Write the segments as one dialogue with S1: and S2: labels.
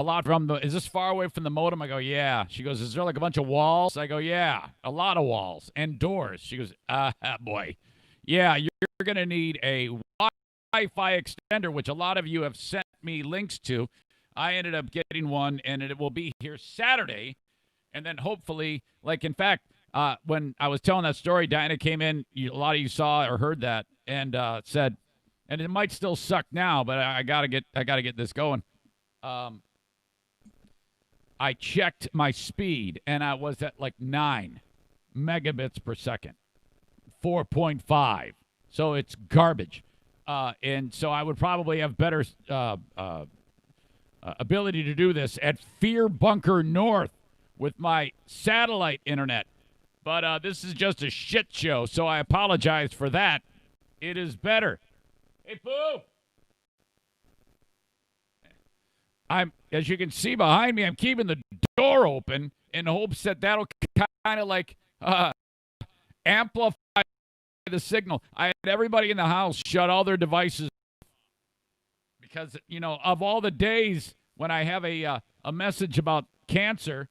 S1: a lot from the, is this far away from the modem? I go, yeah. She goes, is there like a bunch of walls? I go, yeah, a lot of walls and doors. She goes, boy. Yeah, you're going to need a Wi-Fi extender, which a lot of you have sent me links to. I ended up getting one, and it will be here Saturday. And then hopefully, like, in fact, when I was telling that story, Diana came in, a lot of you saw or heard that, and said, and it might still suck now, but I gotta get this going. I checked my speed, and I was at like 9 megabits per second, 4.5. So it's garbage. And so I would probably have better ability to do this at Fear Bunker North with my satellite internet. But this is just a shit show, so I apologize for that. It is better. Hey, Pooh! As you can see behind me, I'm keeping the door open in hopes that that'll kind of like amplify the signal. I had everybody in the house shut all their devices off because, of all the days when I have a message about cancer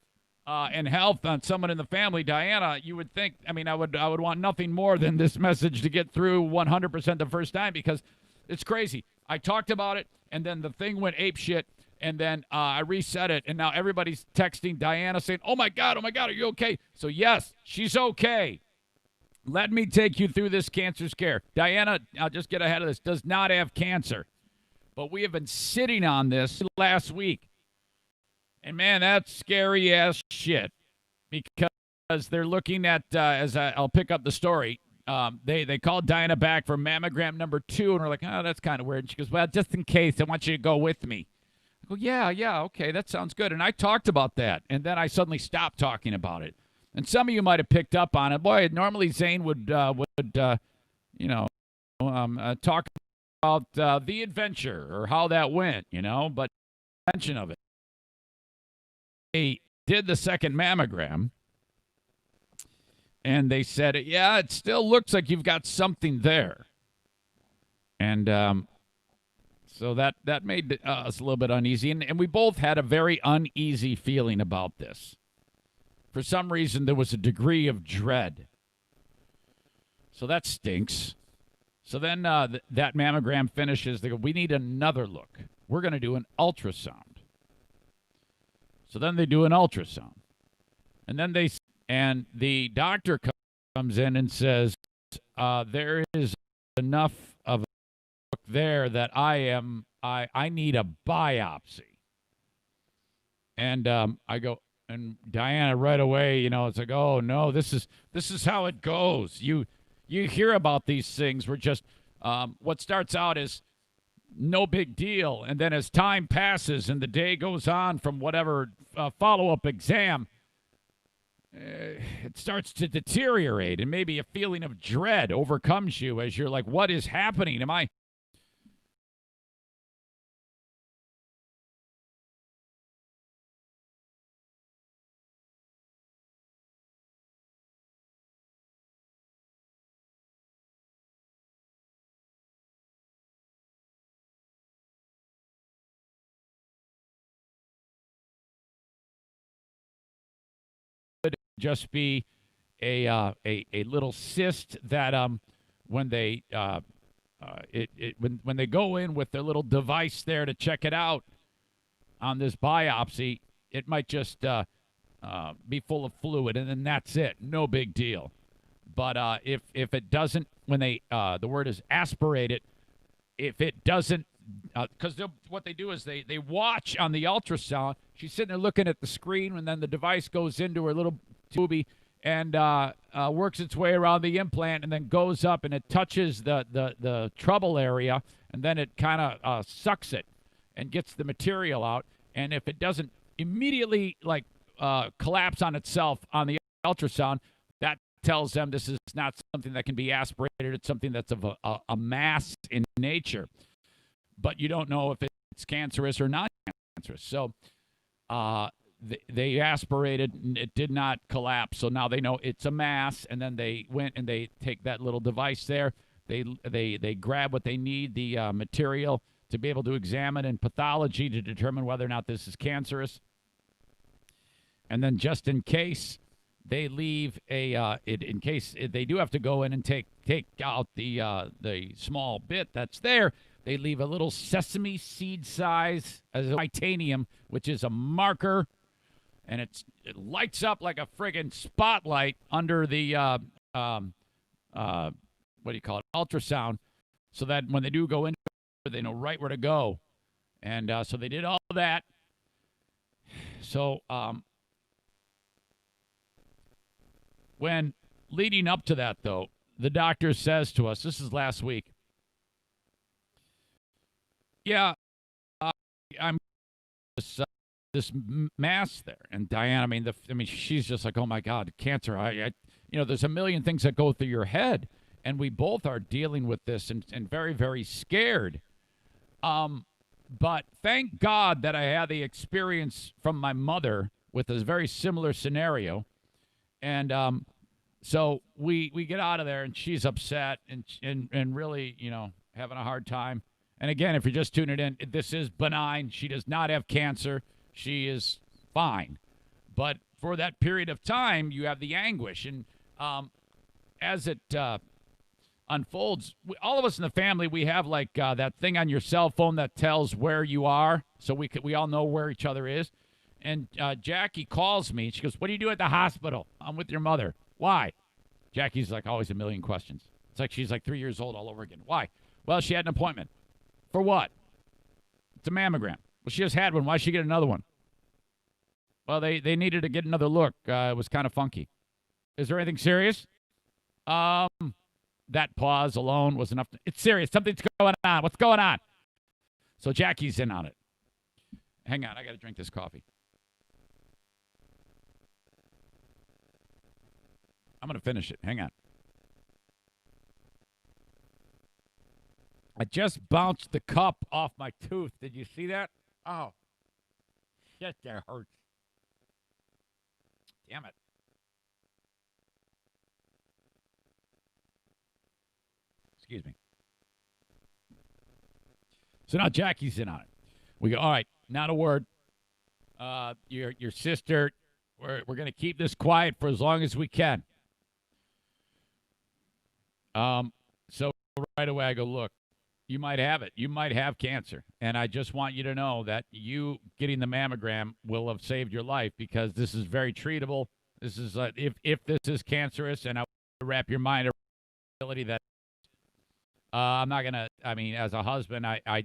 S1: and health on someone in the family, Diana, you would think, I would want nothing more than this message to get through 100% the first time because it's crazy. I talked about it, and then the thing went apeshit. And then I reset it, and now everybody's texting Diana saying, oh, my God, are you okay? So, yes, she's okay. Let me take you through this cancer scare. Diana, I'll just get ahead of this, does not have cancer. But we have been sitting on this last week. And, man, that's scary-ass shit because they're looking at, I'll pick up the story, they called Diana back for mammogram number 2, and we're like, oh, that's kind of weird. And she goes, well, just in case, I want you to go with me. Well, yeah, okay, that sounds good. And I talked about that, and then I suddenly stopped talking about it. And some of you might have picked up on it. Boy, normally Zane would talk about the adventure or how that went, but mention of it. They did the second mammogram, and they said, yeah, it still looks like you've got something there. And so that made us a little bit uneasy, and we both had a very uneasy feeling about this. For some reason, there was a degree of dread. So that stinks. So then that mammogram finishes. They go, we need another look. We're going to do an ultrasound. So then they do an ultrasound. And then the doctor comes in and says, there is enough of there that I need a biopsy. And I go, and Diana right away, it's like, oh no, this is how it goes. You hear about these things where just what starts out as no big deal, and then as time passes and the day goes on from whatever follow-up exam, it starts to deteriorate, and maybe a feeling of dread overcomes you as you're like, what is happening? Am I just be a little cyst that when they when they go in with their little device there to check it out on this biopsy, it might just be full of fluid, and then that's it. No big deal. But if it doesn't, when they the word is aspirate it, if it doesn't, because what they do is they watch on the ultrasound. She's sitting there looking at the screen, and then the device goes into her little tubey and works its way around the implant, and then goes up and it touches the trouble area, and then it kind of sucks it and gets the material out. And if it doesn't immediately collapse on itself on the ultrasound, that tells them this is not something that can be aspirated. It's something that's of a mass in nature, but you don't know if it's cancerous or not cancerous. So they aspirated, and it did not collapse. So now they know it's a mass, and then they went and they take that little device there. They grab what they need, the material. to be able to examine in pathology to determine whether or not this is cancerous. And then just in case they leave in case they do have to go in and take out the small bit that's there, they leave a little sesame seed size as a titanium, which is a marker, and it lights up like a friggin' spotlight under the what do you call it, ultrasound, so that when they do go in, they know right where to go. And so they did all that. So when leading up to that, though, the doctor says to us, this is last week, yeah, I'm this mass there. And Diane, I mean, she's just like, oh my God, cancer. There's a million things that go through your head, and we both are dealing with this and very, very scared. But thank God that I had the experience from my mother with a very similar scenario. And so we get out of there, and she's upset and really, having a hard time. And again, if you're just tuning in, this is benign. She does not have cancer. She is fine. But for that period of time, you have the anguish. And as it unfolds, all of us in the family, we have like that thing on your cell phone that tells where you are, so we all know where each other is. And Jackie calls me. She goes, what do you do at the hospital? I'm with your mother. Why? Jackie's like always a million questions. It's like she's like 3 years old all over again. Why? Well, she had an appointment. For what? It's a mammogram. Well, she just had one. Why should she get another one? Well, they needed to get another look. It was kind of funky. Is there anything serious? That pause alone was enough. It's serious. Something's going on. What's going on? So Jackie's in on it. Hang on. I got to drink this coffee. I'm going to finish it. Hang on. I just bounced the cup off my tooth. Did you see that? Oh. Shit, that hurts. Damn it. Excuse me. So now Jackie's in on it. We go, all right, not a word. Your sister, we're going to keep this quiet for as long as we can. So right away I go, look, you might have it. You might have cancer. And I just want you to know that you getting the mammogram will have saved your life, because this is very treatable. This is if this is cancerous, and I want to wrap your mind around the ability that I'm not going to, as a husband, I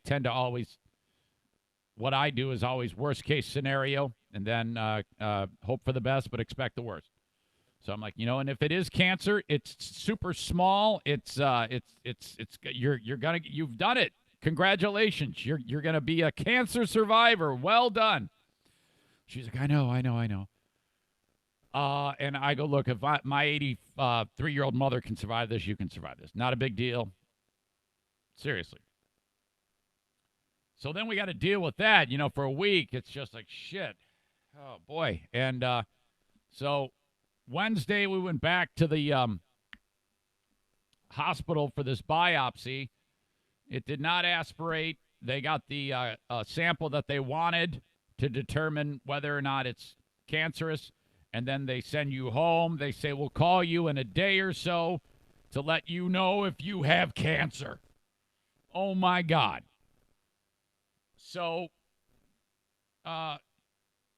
S1: tend to always, what I do is always worst case scenario, and then hope for the best, but expect the worst. So I'm like, and if it is cancer, it's super small. You've done it. Congratulations. You're going to be a cancer survivor. Well done. She's like, I know. And I go, look, if my 83-year-old mother can survive this, you can survive this. Not a big deal. Seriously. So then we got to deal with that, for a week. It's just like, shit. Oh, boy. And so Wednesday, we went back to the hospital for this biopsy. It did not aspirate. They got the sample that they wanted to determine whether or not it's cancerous, and then they send you home. They say, we'll call you in a day or so to let you know if you have cancer. Oh, my God. So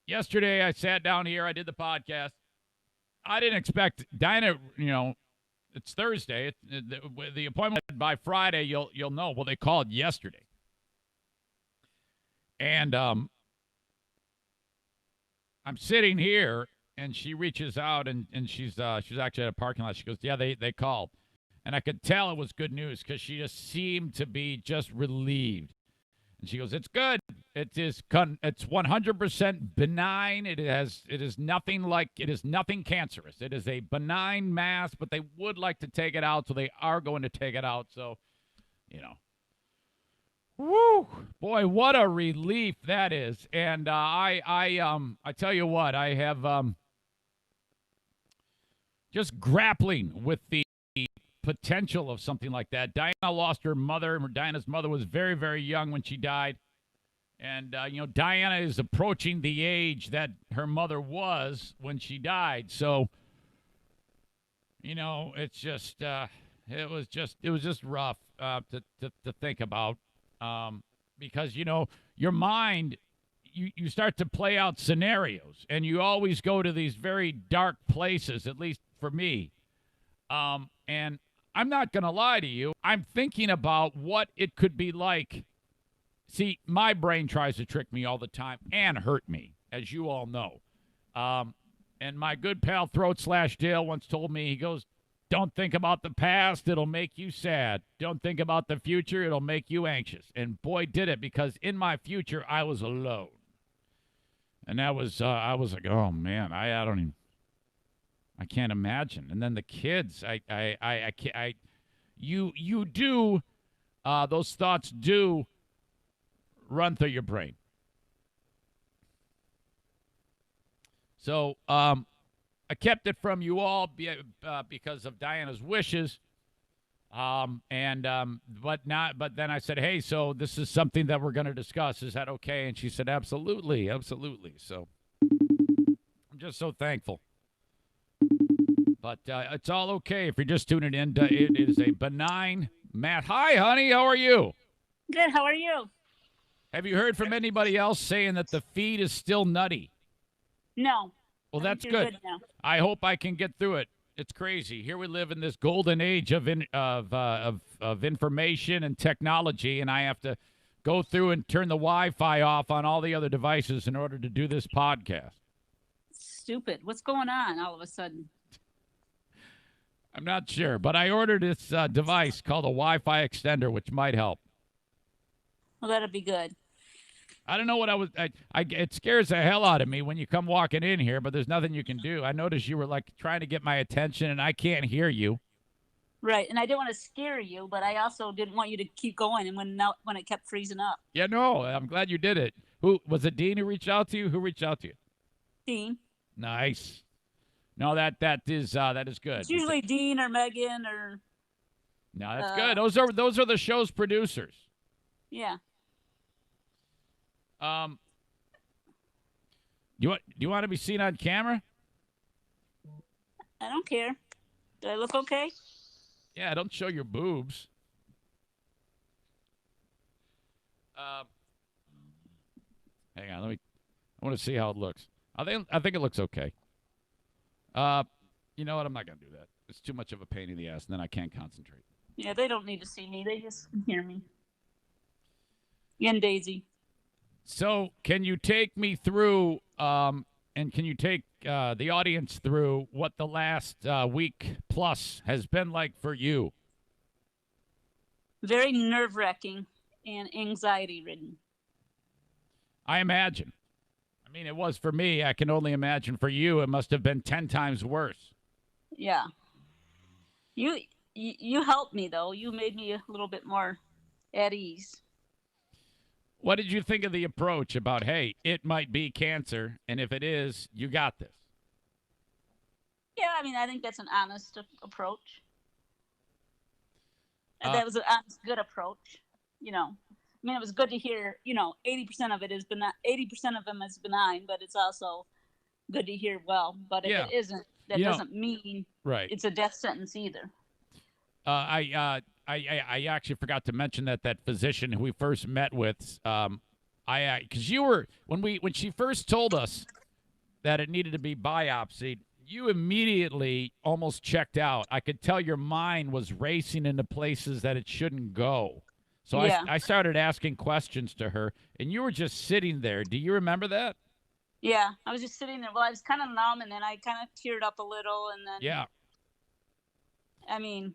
S1: yesterday, I sat down here. I did the podcast. I didn't expect Dinah, it's Thursday. The appointment by Friday, you'll know. Well, they called yesterday. And I'm sitting here, and she reaches out, and she's actually at a parking lot. She goes, yeah, they called. And I could tell it was good news, because she just seemed to be just relieved. And she goes, it's good. It's 100% benign. It is nothing cancerous. It is a benign mass, but they would like to take it out, so they are going to take it out. So, woo, boy, what a relief that is. And I tell you what, I have just grappling with the potential of something like that. Diana lost her mother. Diana's mother was very, very young when she died. And, Diana is approaching the age that her mother was when she died. So, it's just, it was just rough to think about. Because, your mind, you start to play out scenarios, and you always go to these very dark places, at least for me. And I'm not going to lie to you. I'm thinking about what it could be like. See, my brain tries to trick me all the time and hurt me, as you all know. And my good pal Throat/Dale once told me, he goes, don't think about the past. It'll make you sad. Don't think about the future. It'll make you anxious. And boy, did it, because in my future, I was alone. And that was, I was like, oh, man, I can't imagine. And then the kids, you do, those thoughts do run through your brain. So, I kept it from you all because of Diana's wishes. But then I said, hey, so this is something that we're going to discuss. Is that okay? And she said, absolutely, absolutely. So I'm just so thankful. But it's all okay if you're just tuning in. It is a benign Matt. Hi, honey. How are you?
S2: Good. How are you?
S1: Have you heard from anybody else saying that the feed is still nutty?
S2: No.
S1: Well, that's good.
S2: Now.
S1: I hope I can get through it. It's crazy. Here we live in this golden age of information and technology, and I have to go through and turn the Wi-Fi off on all the other devices in order to do this podcast.
S2: Stupid. What's going on all of a sudden?
S1: I'm not sure, but I ordered this device called a Wi-Fi extender, which might help.
S2: Well, that'll be good.
S1: I don't know what it scares the hell out of me when you come walking in here, but there's nothing you can do. I noticed you were like trying to get my attention, and I can't hear you.
S2: Right, and I didn't want to scare you, but I also didn't want you to keep going. And when it kept freezing up.
S1: Yeah, no, I'm glad you did it. Who was it? Dean who reached out to you? Who reached out to you?
S2: Dean.
S1: Nice. No, that is good.
S2: It's usually Dean or Megan or.
S1: No, that's good. Those are the show's producers.
S2: Yeah.
S1: Do you want to be seen on camera?
S2: I don't care. Do I look okay?
S1: Yeah, don't show your boobs. Hang on, I want to see how it looks. I think it looks okay. You know what? I'm not gonna do that. It's too much of a pain in the ass, and then I can't concentrate.
S2: Yeah, they don't need to see me. They just can hear me. And Daisy.
S1: So, can you take me through, and can you take the audience through what the last week plus has been like for you?
S2: Very nerve-wracking and anxiety-ridden.
S1: I imagine. I mean, it was for me. I can only imagine for you. It must have been 10 times worse.
S2: Yeah. You helped me, though. You made me a little bit more at ease.
S1: What did you think of the approach about, hey, it might be cancer, and if it is, you got this?
S2: Yeah, I mean, I think that's an honest approach. That was an honest, good approach. I mean, it was good to hear, 80% of it is benign. 80% of them is benign, but it's also good to hear, but if it isn't, that doesn't mean it's a death sentence either.
S1: I actually forgot to mention that physician who we first met with, because you were when she first told us that it needed to be biopsied, you immediately almost checked out. I could tell your mind was racing into places that it shouldn't go. So I started asking questions to her, and you were just sitting there. Do you remember that?
S2: Yeah, I was just sitting there. Well, I was kind of numb, and then I kind of teared up a little, and then I mean.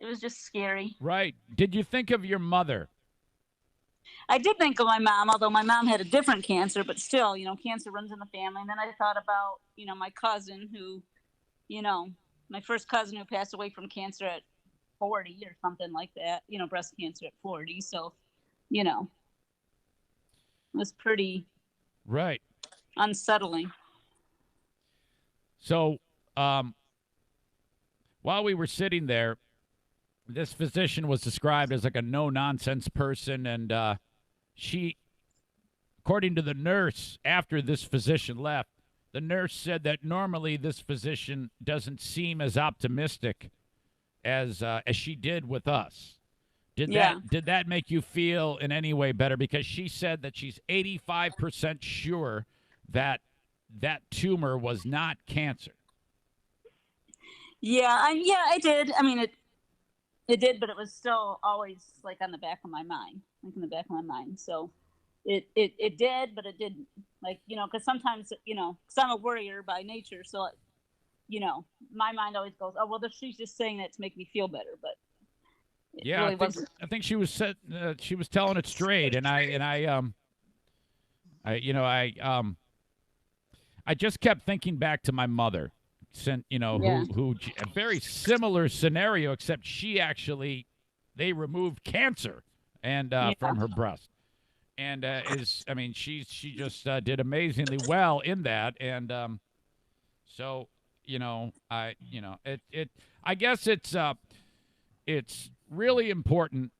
S2: It was just scary. Right.
S1: Did you think of your mother?
S2: I did think of my mom, although my mom had a different cancer, but still, cancer runs in the family. And then I thought about, my cousin who, my first cousin who passed away from cancer at 40 or something like that, breast cancer at 40. So, it was pretty unsettling.
S1: So, while we were sitting there, this physician was described as like a no-nonsense person, and she, according to the nurse, after this physician left, the nurse said that normally this physician doesn't seem as optimistic as she did with us. Did that make you feel in any way better? Because she said that she's 85% sure that that tumor was not cancer.
S2: Yeah, I did. I mean, it did, but it was still always like on the back of my mind, So it did, but it didn't. Like, because sometimes, because I'm a worrier by nature, so my mind always goes, oh well, she's just saying that to make me feel better, but it really wasn't.
S1: I think she was she was telling it straight, and I just kept thinking back to my mother, who a very similar scenario, except they removed cancer and from her breast, and she just did amazingly well in that, and I guess it's really important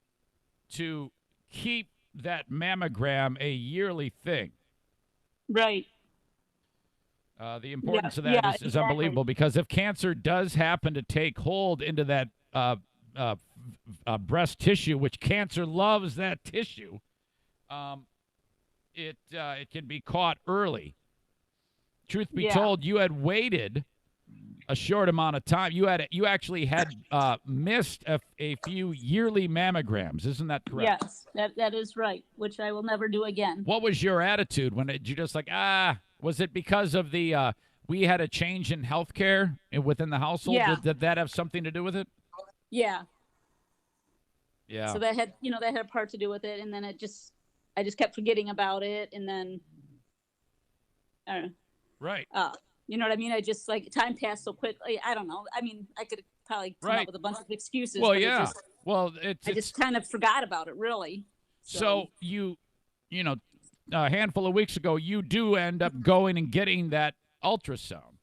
S1: to keep that mammogram a yearly thing.
S2: Right.
S1: The importance of that is unbelievable, because if cancer does happen to take hold into that breast tissue, which cancer loves that tissue, it can be caught early. Truth be told, you had waited a short amount of time. You actually had missed a few yearly mammograms. Isn't that correct?
S2: Yes, that is right, which I will never do again.
S1: What was your attitude when you just like, was it because of we had a change in healthcare within the household?
S2: Yeah.
S1: Did that have something to do with it?
S2: Yeah.
S1: Yeah.
S2: So that had a part to do with it, and then I just kept forgetting about it, and then I don't know.
S1: Right.
S2: You know what I mean? I just, like, time passed so quickly. I don't know. I mean, I could probably come up with a bunch of excuses.
S1: Well,
S2: but
S1: yeah.
S2: I just kind of forgot about it, really.
S1: So a handful of weeks ago, you do end up going and getting that ultrasound.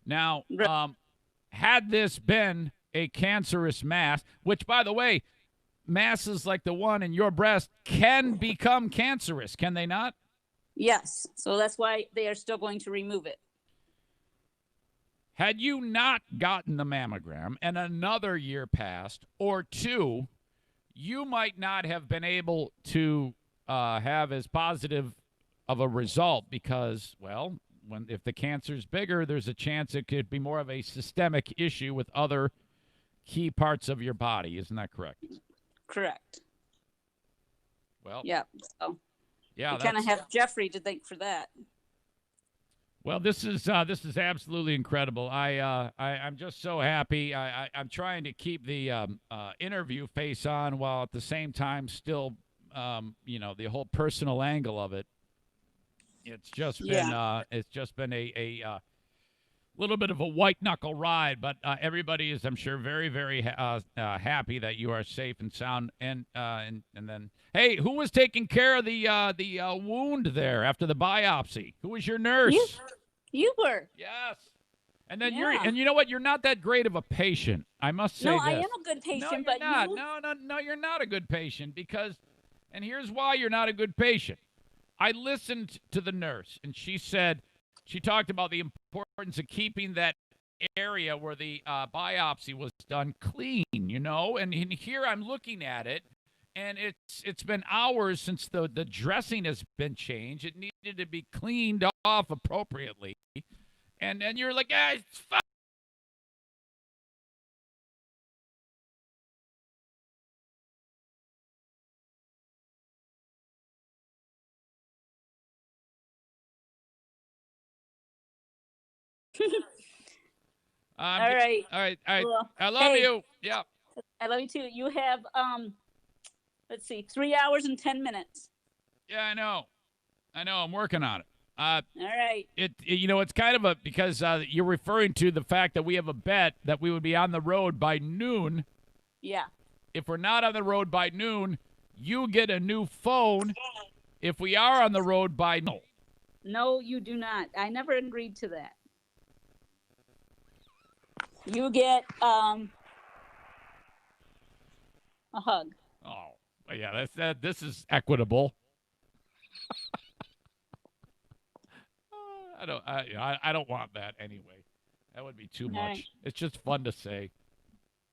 S1: Now, had this been a cancerous mass, which, by the way, masses like the one in your breast can become cancerous, can they not?
S2: Yes. So that's why they are still going to remove it.
S1: Had you not gotten the mammogram and another year passed, or two, you might not have been able to have as positive of a result, because, well, if the cancer's bigger, there's a chance it could be more of a systemic issue with other key parts of your body. Isn't that correct?
S2: Correct.
S1: Well,
S2: yeah. So
S1: yeah,
S2: you kind of have Jeffrey to thank for that.
S1: Well, this is absolutely incredible. I'm just so happy. I'm trying to keep the interview face on, while at the same time still, the whole personal angle of it. It's just been a little bit of a white knuckle ride, but everybody is, I'm sure, very, very happy that you are safe and sound. And then, hey, who was taking care of the wound there after the biopsy? Who was your nurse?
S2: You were.
S1: Yes. And then you know what? You're not that great of a patient, I must say.
S2: No, I am a good patient, but
S1: not. No, you're not a good patient, and here's why you're not a good patient. I listened to the nurse, and she talked about the importance of keeping that area where the biopsy was done clean, and here I'm looking at it, and it's been hours since the dressing has been changed. It needed to be cleaned off appropriately, and you're like, it's fine.
S2: All right.
S1: Well, I love you. Yeah.
S2: I love you too. You have let's see, 3 hours and 10 minutes.
S1: Yeah, I know. I'm working on it.
S2: All right.
S1: It's kind of because you're referring to the fact that we have a bet that we would be on the road by noon.
S2: Yeah.
S1: If we're not on the road by noon, you get a new phone. If we are on the road by noon.
S2: No, you do not. I never agreed to that. You get A hug.
S1: Oh, yeah, that. This is equitable. I don't want that anyway. That would be too
S2: All right.
S1: much. It's just fun to say.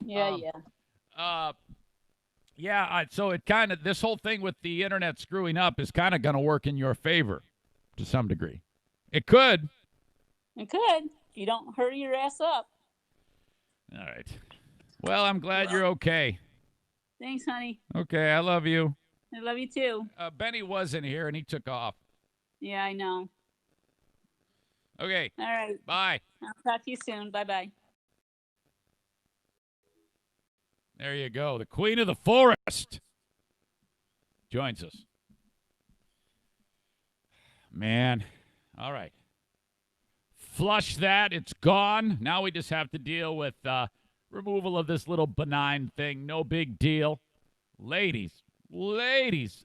S2: Yeah,
S1: Um,
S2: yeah.
S1: Yeah. So it kind of this whole thing with the internet screwing up is kind of going to work in your favor to some degree. It could.
S2: It could. If you don't hurry your ass up.
S1: All right. Well, I'm glad you're okay.
S2: Thanks, honey.
S1: Okay, I love you.
S2: I love you too.
S1: Benny wasn't here and he took off.
S2: Yeah, I know.
S1: Okay.
S2: All right.
S1: Bye.
S2: I'll talk to you soon. Bye-bye.
S1: There you go. The Queen of the Forest joins us. Man. All right. Flush that. It's gone. Now we just have to deal with removal of this little benign thing. No big deal. Ladies.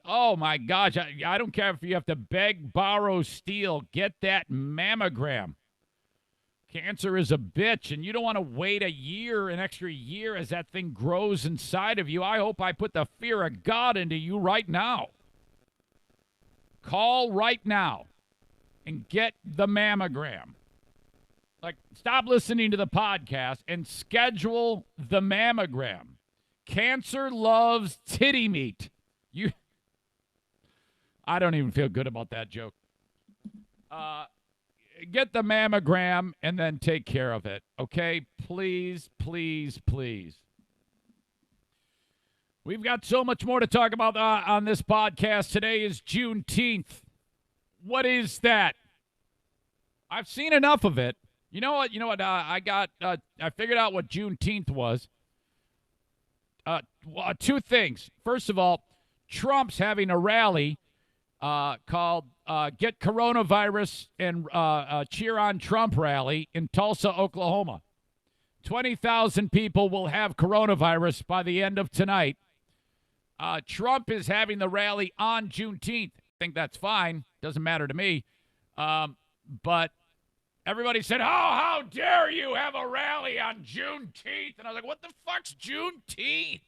S1: Oh, my gosh. I don't care if you have to beg, borrow, steal. Get that mammogram. Cancer is a bitch, and you don't want to wait an extra year as that thing grows inside of you. I hope I put the fear of God into you right now. Call right now and get the mammogram. Like, stop listening to the podcast and schedule the mammogram. Cancer loves titty meat. I don't even feel good about that joke. Get the mammogram and then take care of it, okay? Please, please, please. We've got so much more to talk about on this podcast. Today is Juneteenth. What is that? I've seen enough of it. You know what? I figured out what Juneteenth was. Two things. First of all, Trump's having a rally called Get Coronavirus and Cheer on Trump rally in Tulsa, Oklahoma. 20,000 people will have coronavirus by the end of tonight. Trump is having the rally on Juneteenth. I think that's fine. Doesn't matter to me. But everybody said, oh, how dare you have a rally on Juneteenth? And I was like, what the fuck's Juneteenth?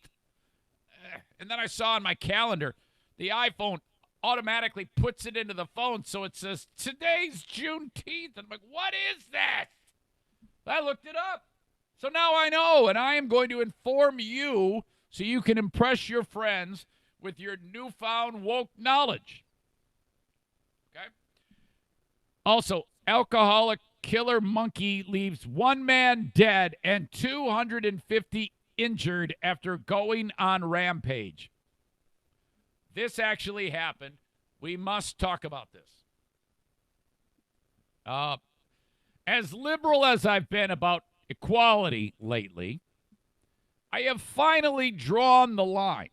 S1: And then I saw on my calendar, the iPhone automatically puts it into the phone, so it says, today's Juneteenth. And I'm like, what is that? I looked it up. So now I know, and I am going to inform you so you can impress your friends with your newfound woke knowledge. Okay? Also, alcoholic killer monkey leaves one man dead and 250 injured after going on rampage. This actually happened. We must talk about this. As liberal as I've been about equality lately, I have finally drawn the line.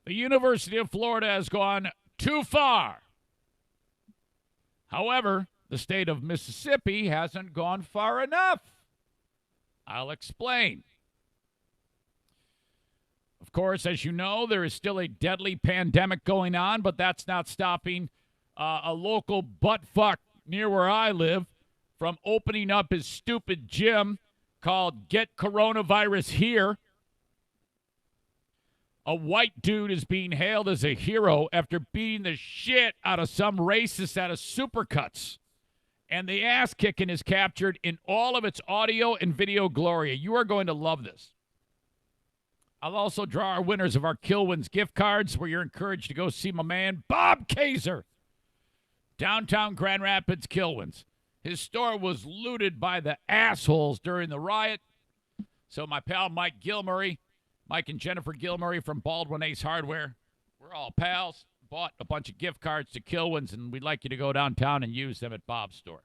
S1: The University of Florida has gone too far. However, the state of Mississippi hasn't gone far enough. I'll explain. Of course, as you know, there is still a deadly pandemic going on, but that's not stopping a local buttfuck near where I live from opening up his stupid gym called Get Coronavirus Here. A white dude is being hailed as a hero after beating the shit out of some racist at a Supercuts. And the ass kicking is captured in all of its audio and video glory. You are going to love this. I'll also draw our winners of our Kilwins gift cards, where you're encouraged to go see my man, Bob Kaiser, downtown Grand Rapids, Kilwins. His store was looted by the assholes during the riot. So my pal Mike and Jennifer Gilmurray from Baldwin Ace Hardware, we're all pals, bought a bunch of gift cards to Kilwins, and we'd like you to go downtown and use them at Bob's store.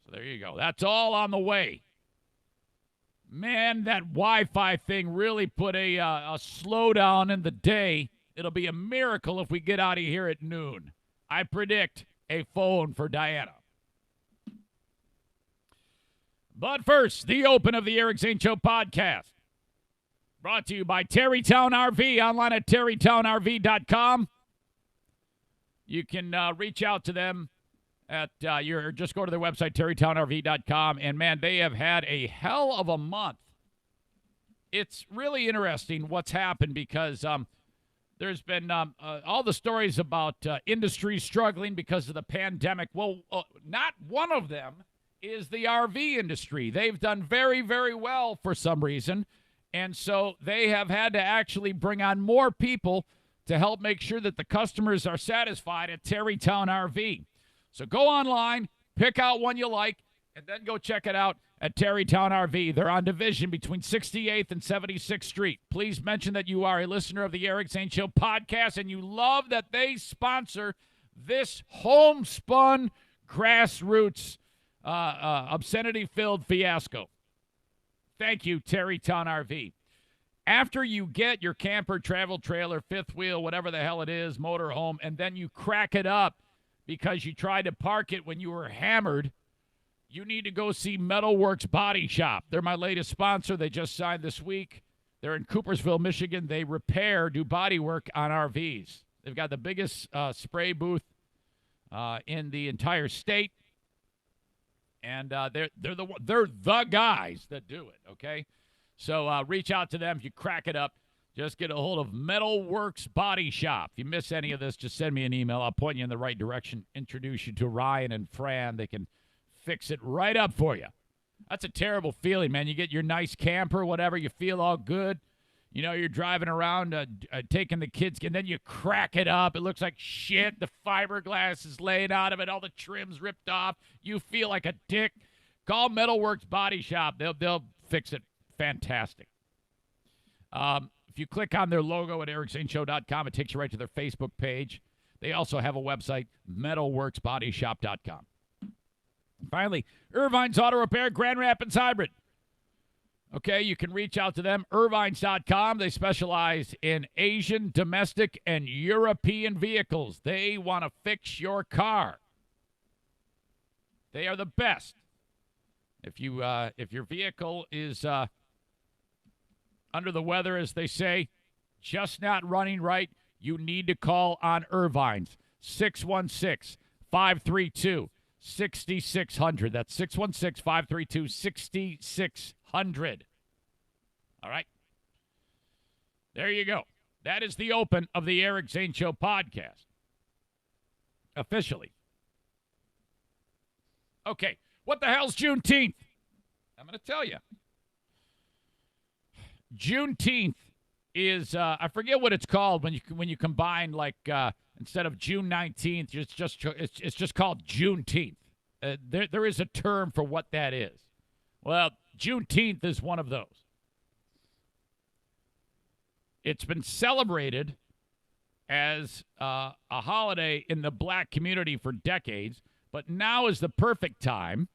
S1: So there you go. That's all on the way. Man, that Wi-Fi thing really put a slowdown in the day. It'll be a miracle if we get out of here at noon. I predict a phone for Diana. But first, the open of the Eric Zane Show Podcast. Brought to you by Terrytown RV, online at terrytownrv.com. You can reach out to them at just go to their website, terrytownrv.com. And, man, they have had a hell of a month it's really interesting what's happened because there's been all the stories about industries struggling because of the pandemic. Well, not one of them is the RV industry. They've done very, very well for some reason. And so they have had to actually bring on more people to help make sure that the customers are satisfied at Terrytown RV. So go online, pick out one you like, and then go check it out at Terrytown RV. They're on Division between 68th and 76th Street. Please mention that you are a listener of the Eric Zane Show podcast and you love that they sponsor this homespun grassroots obscenity-filled fiasco. Thank you, Terrytown RV. After you get your camper, travel trailer, fifth wheel, whatever the hell it is, motorhome, and then you crack it up because you tried to park it when you were hammered, you need to go see Metalworks Body Shop. They're my latest sponsor. They just signed this week. They're in Coopersville, Michigan. They do body work on RVs. They've got the biggest spray booth in the entire state. And they're the guys that do it, okay? So reach out to them. If you crack it up, just get a hold of Metalworks Body Shop. If you miss any of this, just send me an email. I'll point you in the right direction, introduce you to Ryan and Fran. They can fix it right up for you. That's a terrible feeling, man. You get your nice camper, whatever, you feel all good. You know, you're driving around taking the kids, and then you crack it up. It looks like shit. The fiberglass is laid out of it. All the trim's ripped off. You feel like a dick. Call Metalworks Body Shop. They'll fix it. Fantastic. If you click on their logo at ericzaneshow.com, it takes you right to their Facebook page. They also have a website, metalworksbodyshop.com. Finally, Irvine's Auto Repair, Grand Rapids Hybrid. Okay, you can reach out to them, irvines.com. They specialize in Asian, domestic, and European vehicles. They want to fix your car. They are the best. If your vehicle is under the weather, as they say, just not running right, you need to call on Irvine's. 616-532-6600. That's 616-532-6600. All right. There you go. That is the open of the Eric Zane Show podcast. Officially. Okay. What the hell's Juneteenth? I'm going to tell you. Juneteenth is I forget what it's called when you combine, like, instead of June 19th, it's just called Juneteenth. There is a term for what that is. Well, Juneteenth is one of those. It's been celebrated as a holiday in the black community for decades, but now is the perfect time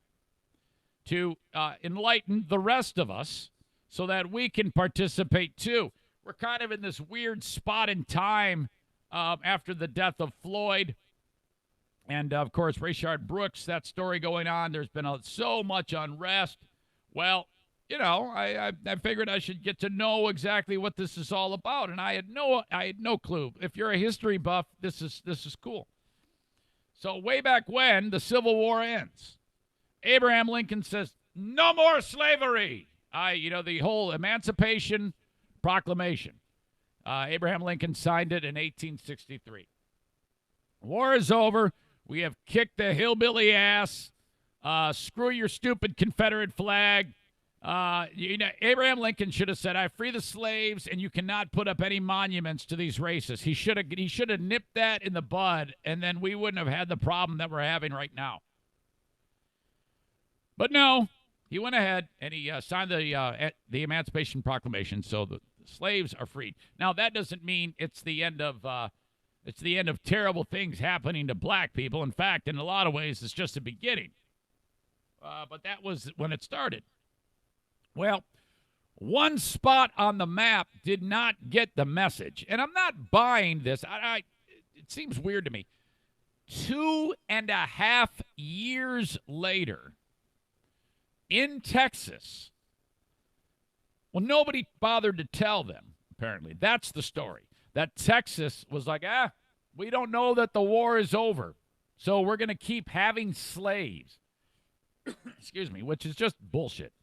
S1: to enlighten the rest of us so that we can participate too. We're kind of in this weird spot in time after the death of Floyd and, of course, Rayshard Brooks, that story going on. There's been so much unrest. Well, you know, I figured I should get to know exactly what this is all about, and I had no clue. If you're a history buff, this is cool. So way back when the Civil War ends, Abraham Lincoln says, "No more slavery." The whole Emancipation Proclamation. Abraham Lincoln signed it in 1863. War is over. We have kicked the hillbilly ass. Screw your stupid Confederate flag. Abraham Lincoln should have said, "I free the slaves, and you cannot put up any monuments to these races." He should have nipped that in the bud, and then we wouldn't have had the problem that we're having right now. But no, he went ahead and he signed the Emancipation Proclamation, so the slaves are freed. Now that doesn't mean it's the end of terrible things happening to black people. In fact, in a lot of ways, it's just the beginning. But that was when it started. Well, one spot on the map did not get the message, and I'm not buying this. It seems weird to me. 2.5 years later, in Texas, well, nobody bothered to tell them, apparently. That's the story. That Texas was like, we don't know that the war is over, so we're going to keep having slaves. Excuse me, which is just bullshit.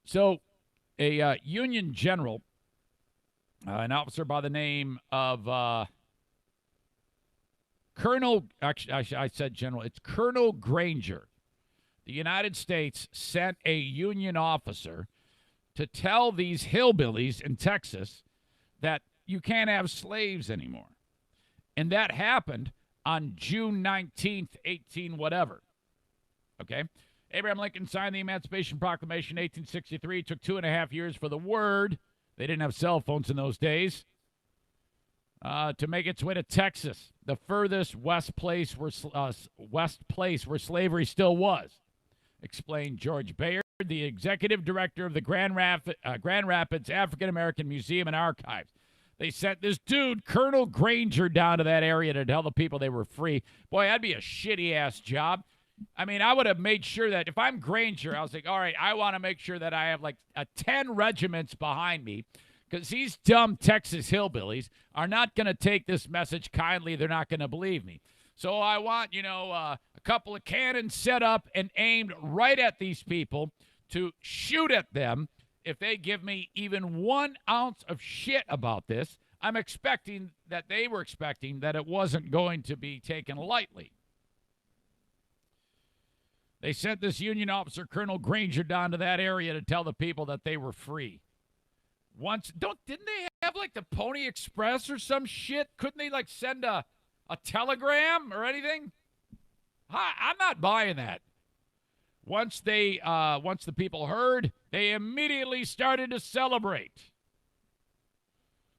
S1: So A Union general, an officer by the name of Colonel, actually, I said general, it's Colonel Granger. The United States sent a Union officer to tell these hillbillies in Texas that you can't have slaves anymore. And that happened on June 19th, 18 whatever. Okay? Abraham Lincoln signed the Emancipation Proclamation in 1863. It took 2.5 years for the word, they didn't have cell phones in those days, to make its way to Texas, the furthest west place where slavery still was, explained George Bayard, the executive director of the Grand Rapids African American Museum and Archives. They sent this dude, Colonel Granger, down to that area to tell the people they were free. Boy, that'd be a shitty-ass job. I mean, I would have made sure that if I'm Granger, I was like, all right, I want to make sure that I have like 10 regiments behind me, because these dumb Texas hillbillies are not going to take this message kindly. They're not going to believe me. So I want, a couple of cannons set up and aimed right at these people to shoot at them if they give me even 1 ounce of shit about this. I'm expecting that they were expecting that it wasn't going to be taken lightly. They sent this Union officer, Colonel Granger, down to that area to tell the people that they were free. Didn't they have like the Pony Express or some shit? Couldn't they like send a telegram or anything? I'm not buying that. Once the people heard, they immediately started to celebrate.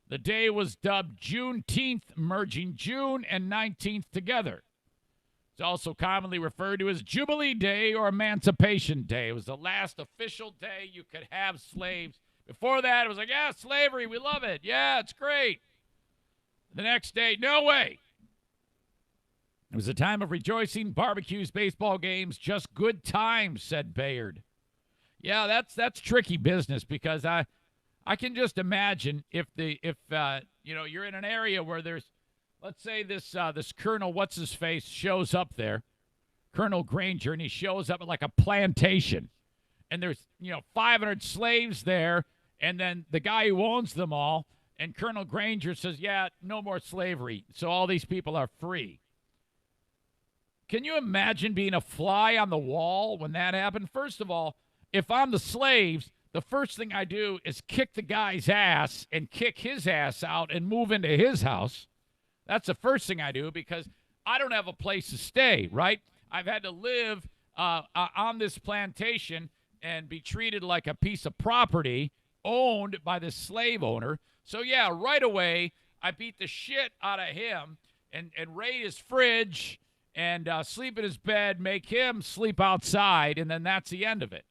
S1: The day was dubbed Juneteenth, merging June and 19th together. It's also commonly referred to as Jubilee Day or Emancipation Day. It was the last official day you could have slaves. Before that, it was like, yeah, slavery, we love it. Yeah, it's great. The next day, no way. It was a time of rejoicing, barbecues, baseball games, just good times, said Bayard. Yeah, that's tricky business, because I can just imagine if you're in an area where there's, let's say this Colonel what's-his-face shows up there, Colonel Granger, and he shows up at like a plantation, and there's 500 slaves there, and then the guy who owns them all, and Colonel Granger says, yeah, no more slavery, so all these people are free. Can you imagine being a fly on the wall when that happened? First of all, if I'm the slaves, the first thing I do is kick the guy's ass and kick his ass out and move into his house. That's the first thing I do, because I don't have a place to stay, right? I've had to live on this plantation and be treated like a piece of property owned by the slave owner. So, yeah, right away, I beat the shit out of him and raid his fridge and sleep in his bed, make him sleep outside, and then that's the end of it,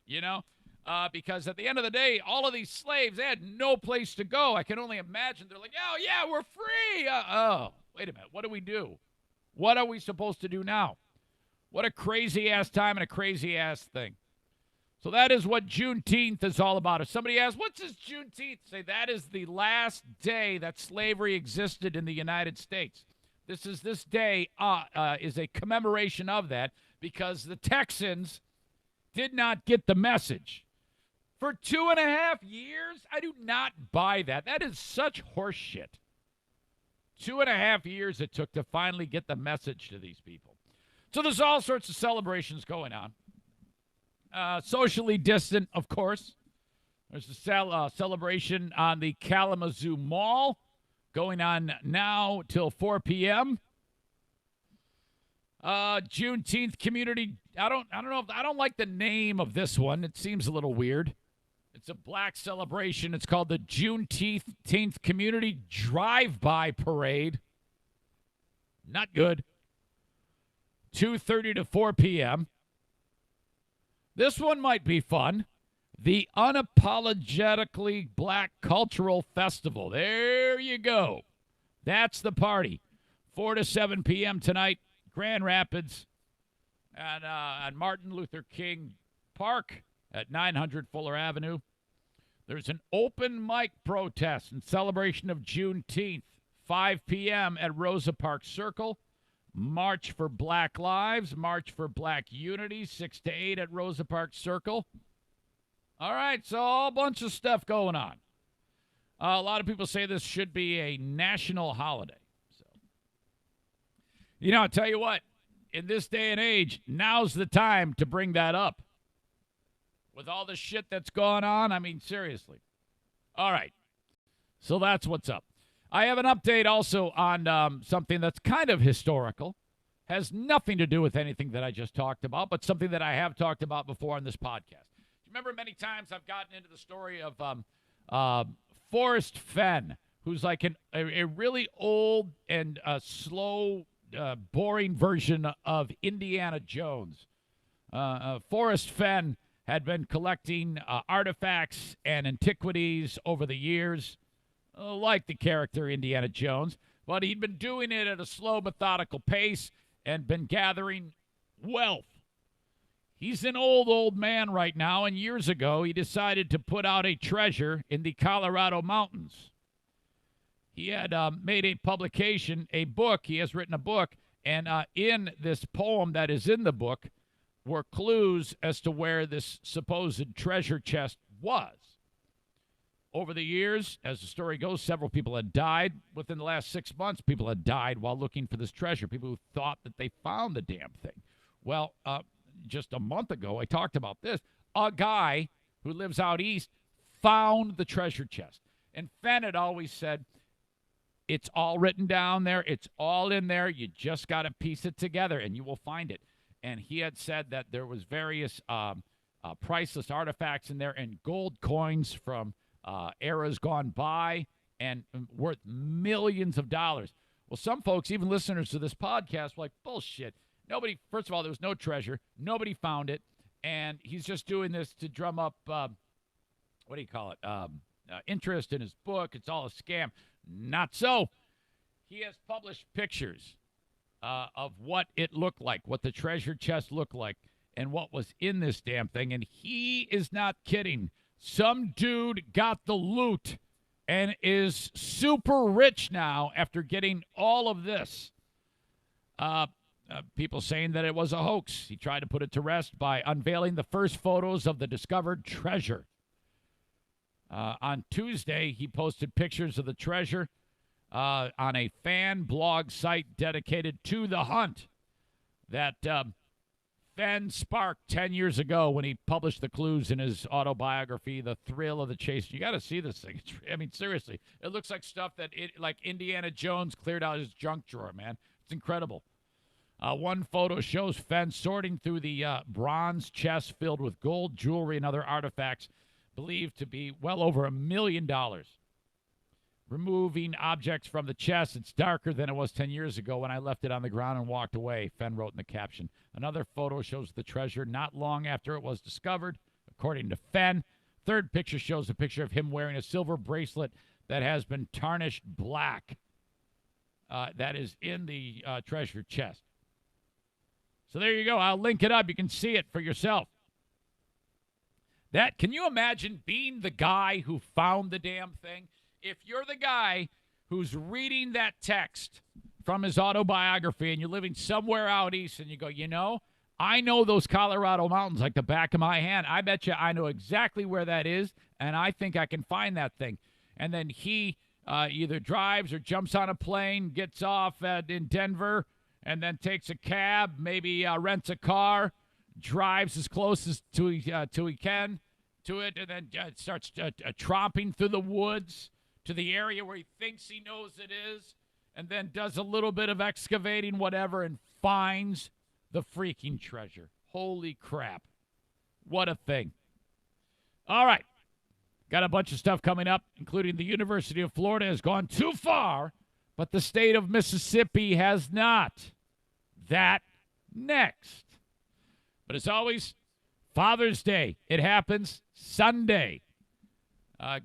S1: because at the end of the day, all of these slaves, they had no place to go. I can only imagine. They're like, oh, yeah, we're free. Wait a minute. What do we do? What are we supposed to do now? What a crazy-ass time and a crazy-ass thing. So that is what Juneteenth is all about. If somebody asks, what's this Juneteenth? Say, that is the last day that slavery existed in the United States. This day is a commemoration of that, because the Texans did not get the message. For 2.5 years? I do not buy that. That is such horse shit. 2.5 years it took to finally get the message to these people. So there's all sorts of celebrations going on. Socially distant, of course. There's a celebration on the Kalamazoo Mall going on now till 4 p.m. Juneteenth community. I don't like the name of this one. It seems a little weird. It's a black celebration. It's called the Juneteenth Community Drive-By Parade. Not good. 2:30 to 4 p.m. This one might be fun. The Unapologetically Black Cultural Festival. There you go. That's the party. 4 to 7 p.m. tonight, Grand Rapids, and on Martin Luther King Park at 900 Fuller Avenue. There's an open mic protest in celebration of Juneteenth, 5 p.m. at Rosa Parks Circle. March for Black Lives, March for Black Unity, 6 to 8 at Rosa Parks Circle. All right, so a bunch of stuff going on. A lot of people say this should be a national holiday. So, I'll tell you what, in this day and age, now's the time to bring that up. With all the shit that's going on, I mean, seriously. All right, so that's what's up. I have an update also on something that's kind of historical. Has nothing to do with anything that I just talked about, but something that I have talked about before on this podcast. Remember, many times I've gotten into the story of Forrest Fenn, who's like a really old and slow, boring version of Indiana Jones. Forrest Fenn had been collecting artifacts and antiquities over the years, like the character Indiana Jones, but he'd been doing it at a slow, methodical pace and been gathering wealth. He's an old man right now, and years ago he decided to put out a treasure in the Colorado mountains. He had made a publication, a book. He has written a book, and in this poem that is in the book were clues as to where this supposed treasure chest was. Over the years, as the story goes, several people had died. Within the last 6 months, people had died while looking for this treasure, people who thought that they found the damn thing. Well, just a month ago, I talked about this. A guy who lives out east found the treasure chest. And Fenn had always said, it's all written down there. It's all in there. You just got to piece it together, and you will find it. And he had said that there was various priceless artifacts in there and gold coins from eras gone by and worth millions of dollars. Well, some folks, even listeners to this podcast, were like, bullshit. Nobody, first of all, there was no treasure. Nobody found it. And he's just doing this to drum up, interest in his book. It's all a scam. Not so. He has published pictures of what it looked like, what the treasure chest looked like, and what was in this damn thing. And he is not kidding. Some dude got the loot and is super rich now after getting all of this. People saying that it was a hoax. He tried to put it to rest by unveiling the first photos of the discovered treasure. On Tuesday, he posted pictures of the treasure on a fan blog site dedicated to the hunt that Fenn sparked 10 years ago when he published the clues in his autobiography, The Thrill of the Chase. You got to see this thing. I mean, seriously, it looks like stuff that like Indiana Jones cleared out his junk drawer, man. It's incredible. One photo shows Fenn sorting through the bronze chest filled with gold, jewelry, and other artifacts believed to be well over $1 million. Removing objects from the chest, it's darker than it was 10 years ago when I left it on the ground and walked away, Fenn wrote in the caption. Another photo shows the treasure not long after it was discovered, according to Fenn. Third picture shows a picture of him wearing a silver bracelet that has been tarnished black. That is in the treasure chest. So there you go. I'll link it up. You can see it for yourself. Can you imagine being the guy who found the damn thing? If you're the guy who's reading that text from his autobiography and you're living somewhere out east and you go, I know those Colorado mountains like the back of my hand. I bet you I know exactly where that is, and I think I can find that thing. And then he either drives or jumps on a plane, gets off in Denver, and then takes a cab, maybe rents a car, drives as close as to he can to it, and then starts tromping through the woods to the area where he thinks he knows it is, and then does a little bit of excavating, whatever, and finds the freaking treasure. Holy crap. What a thing. All right. Got a bunch of stuff coming up, including the University of Florida has gone too far, but the state of Mississippi has not. That next. But as always, Father's Day. It happens Sunday.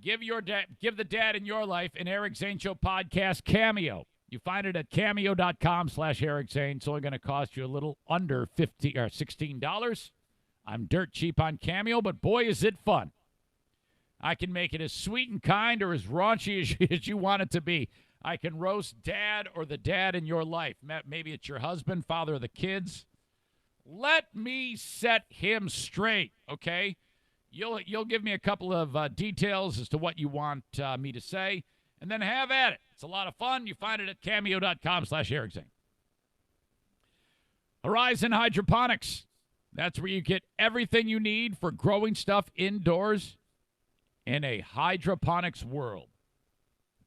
S1: Give the dad in your life an Eric Zane Show Podcast cameo. You find it at cameo.com/Eric Zane. It's only going to cost you a little under $16. I'm dirt cheap on Cameo, but boy, is it fun. I can make it as sweet and kind or as raunchy as you want it to be. I can roast dad or the dad in your life. Maybe it's your husband, father of the kids. Let me set him straight, okay? You'll give me a couple of details as to what you want me to say, and then have at it. It's a lot of fun. You find it at cameo.com/Eric Zane. Horizon Hydroponics. That's where you get everything you need for growing stuff indoors in a hydroponics world.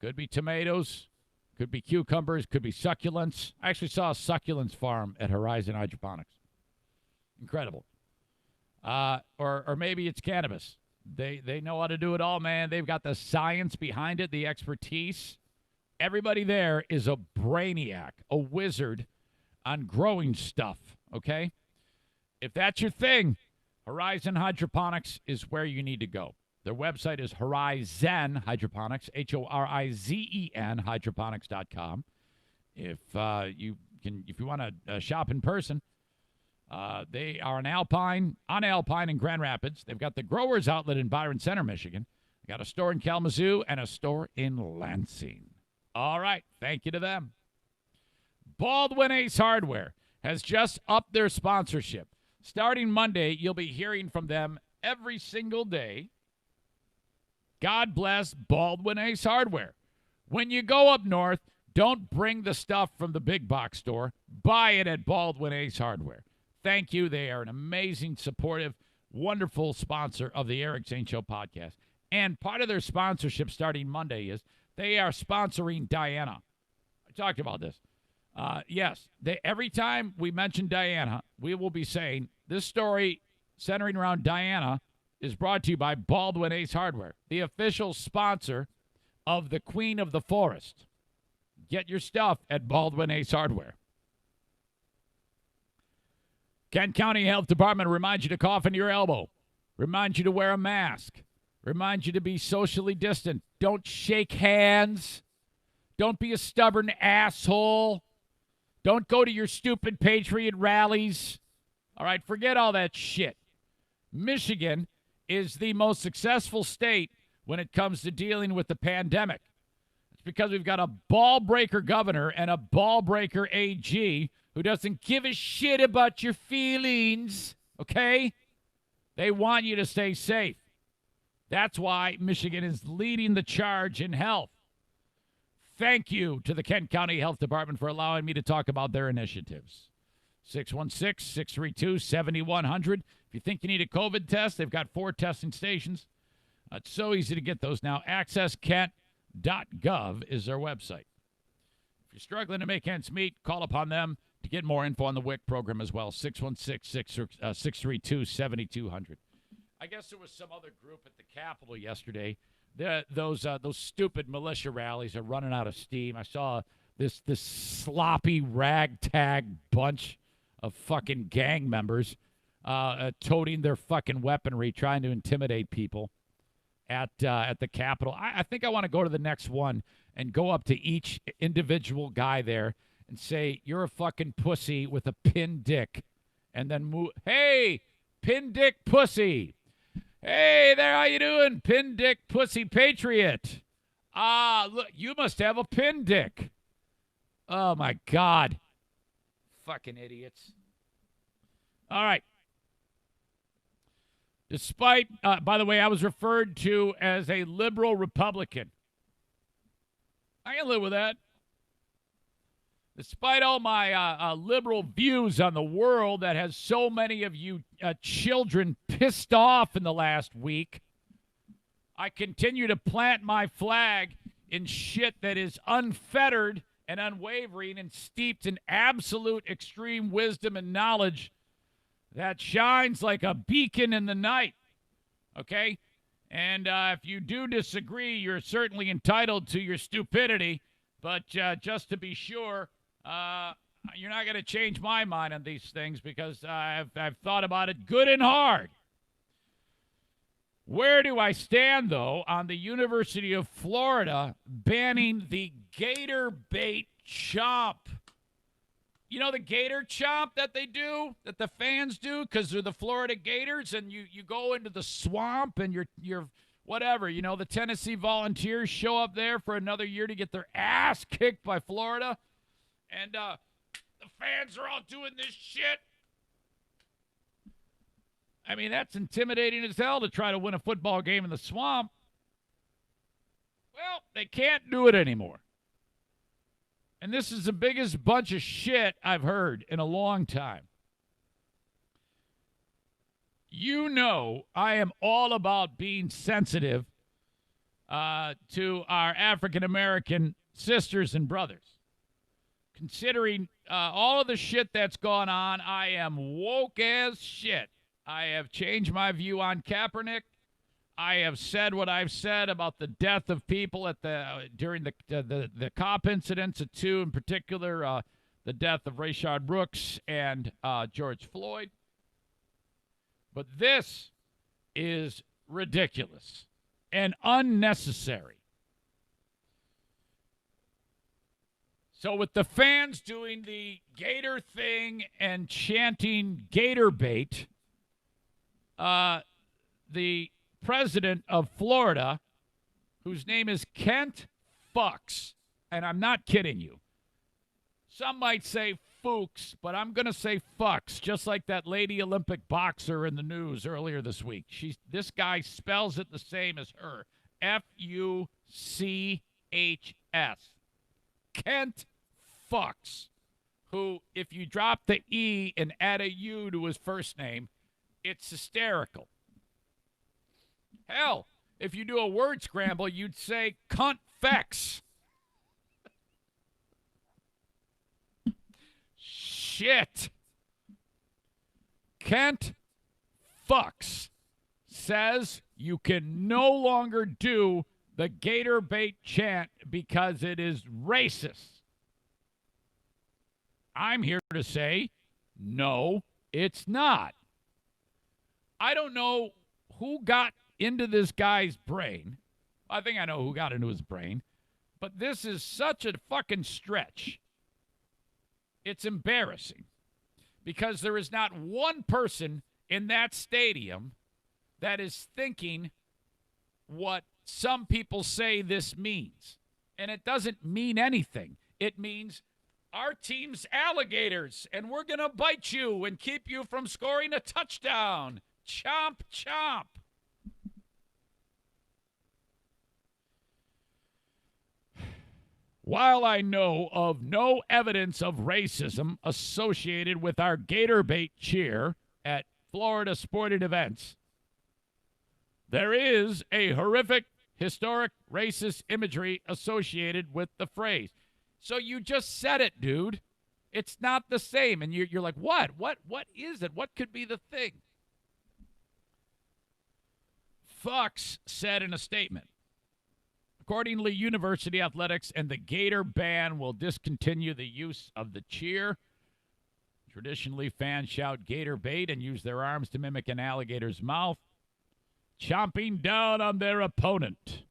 S1: Could be tomatoes, could be cucumbers, could be succulents. I actually saw a succulents farm at Horizon Hydroponics. Incredible. Or maybe it's cannabis. They know how to do it all, man. They've got the science behind it, the expertise. Everybody there is a brainiac, a wizard on growing stuff, okay? If that's your thing, Horizon Hydroponics is where you need to go. Their website is Horizon Hydroponics, Horizen, hydroponics.com. If you want to shop in person, they are on Alpine in Grand Rapids. They've got the Growers Outlet in Byron Center, Michigan. They got a store in Kalamazoo and a store in Lansing. All right, thank you to them. Baldwin Ace Hardware has just upped their sponsorship. Starting Monday, you'll be hearing from them every single day. God bless Baldwin Ace Hardware. When you go up north, don't bring the stuff from the big box store. Buy it at Baldwin Ace Hardware. Thank you. They are an amazing, supportive, wonderful sponsor of the Eric Zane Show podcast. And part of their sponsorship starting Monday is they are sponsoring Diana. I talked about this. Yes, every time we mention Diana, we will be saying this story centering around Diana is brought to you by Baldwin Ace Hardware, the official sponsor of the Queen of the Forest. Get your stuff at Baldwin Ace Hardware. Kent County Health Department reminds you to cough into your elbow, reminds you to wear a mask, reminds you to be socially distant. Don't shake hands. Don't be a stubborn asshole. Don't go to your stupid patriot rallies. All right, forget all that shit. Michigan is the most successful state when it comes to dealing with the pandemic. It's because we've got a ball breaker governor and a ball breaker AG who doesn't give a shit about your feelings, okay? They want you to stay safe. That's why Michigan is leading the charge in health. Thank you to the Kent County Health Department for allowing me to talk about their initiatives. 616-632-7100. If you think you need a COVID test, they've got 4 testing stations. It's so easy to get those now. AccessKent.gov is their website. If you're struggling to make ends meet, call upon them to get more info on the WIC program as well. 616-632-7200. I guess there was some other group at the Capitol yesterday. Those stupid militia rallies are running out of steam. I saw this sloppy ragtag bunch of fucking gang members toting their fucking weaponry, trying to intimidate people at the Capitol. I think I want to go to the next one and go up to each individual guy there and say, you're a fucking pussy with a pin dick. And then move, hey, pin dick pussy. Hey there, how you doing, pin dick pussy patriot? Look, you must have a pin dick. Oh, my God. Fucking idiots. All right. Despite, by the way, I was referred to as a liberal Republican. I can live with that. Despite all my liberal views on the world that has so many of you children pissed off in the last week, I continue to plant my flag in shit that is unfettered and unwavering and steeped in absolute extreme wisdom and knowledge that shines like a beacon in the night. Okay? And if you do disagree, you're certainly entitled to your stupidity. But just to be sure, you're not going to change my mind on these things because I've thought about it good and hard. Where do I stand, though, on the University of Florida banning the gator bait chomp? You know the gator chomp that they do, that the fans do, because they're the Florida Gators, and you go into the swamp and you're whatever. You know, the Tennessee Volunteers show up there for another year to get their ass kicked by Florida. And the fans are all doing this shit. I mean, that's intimidating as hell to try to win a football game in the swamp. Well, they can't do it anymore. And this is the biggest bunch of shit I've heard in a long time. You know, I am all about being sensitive to our African-American sisters and brothers. Considering all of the shit that's gone on, I am woke as shit. I have changed my view on Kaepernick. I have said what I've said about the death of people at during the cop incidents, two in particular, the death of Rayshard Brooks and George Floyd. But this is ridiculous and unnecessary. So with the fans doing the Gator thing and chanting Gator bait, the president of Florida, whose name is Kent Fucks, and I'm not kidding you. Some might say Fuchs, but I'm going to say Fucks, just like that lady Olympic boxer in the news earlier this week. This guy spells it the same as her. Fuchs. Kent Fucks, who, if you drop the E and add a U to his first name, it's hysterical. Hell, if you do a word scramble, you'd say cunt fex. Shit. Kent Fucks says you can no longer do the Gator bait chant because it is racist. I'm here to say, no, it's not. I don't know who got into this guy's brain. I think I know who got into his brain. But this is such a fucking stretch. It's embarrassing. Because there is not one person in that stadium that is thinking what some people say this means. And it doesn't mean anything. It means our team's alligators, and we're going to bite you and keep you from scoring a touchdown. Chomp, chomp. While I know of no evidence of racism associated with our Gator bait cheer at Florida sporting events, there is a horrific, historic, racist imagery associated with the phrase. So you just said it, dude. It's not the same. And you're like, what? What is it? What could be the thing? Fox said in a statement, accordingly, University Athletics and the Gator ban will discontinue the use of the cheer. Traditionally, fans shout Gator bait and use their arms to mimic an alligator's mouth, chomping down on their opponent.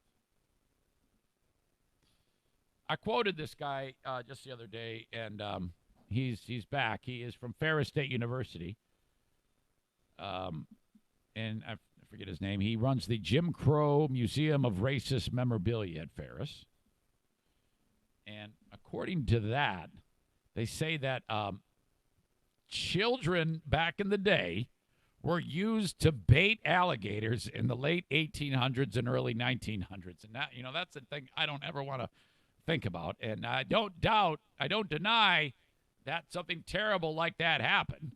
S1: I quoted this guy just the other day, and he's back. He is from Ferris State University, and I forget his name. He runs the Jim Crow Museum of Racist Memorabilia at Ferris. And according to that, they say that children back in the day were used to bait alligators in the late 1800s and early 1900s. And that, that's the thing I don't ever want to think about. And I don't deny that something terrible like that happened.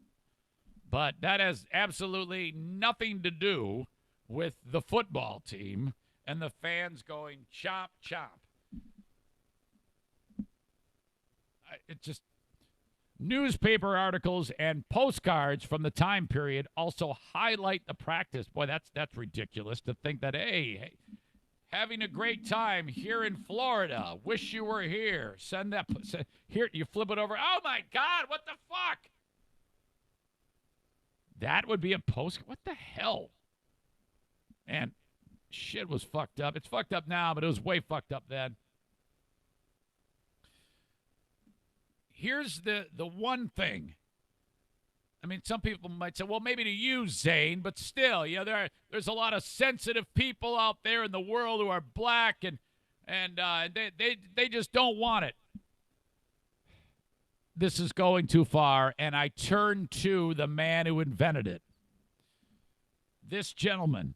S1: But that has absolutely nothing to do with the football team and the fans going chomp, chomp. It just, newspaper articles and postcards from the time period also highlight the practice. Boy, that's ridiculous to think that, hey, having a great time here in Florida. Wish you were here. Send here. You flip it over. Oh, my God, what the fuck? That would be a post. What the hell? Man, shit was fucked up. It's fucked up now, but it was way fucked up then. Here's the one thing. I mean, some people might say, well, maybe to you, Zane, but still, there's a lot of sensitive people out there in the world who are black, and they just don't want it. This is going too far, and I turn to the man who invented it. this gentleman,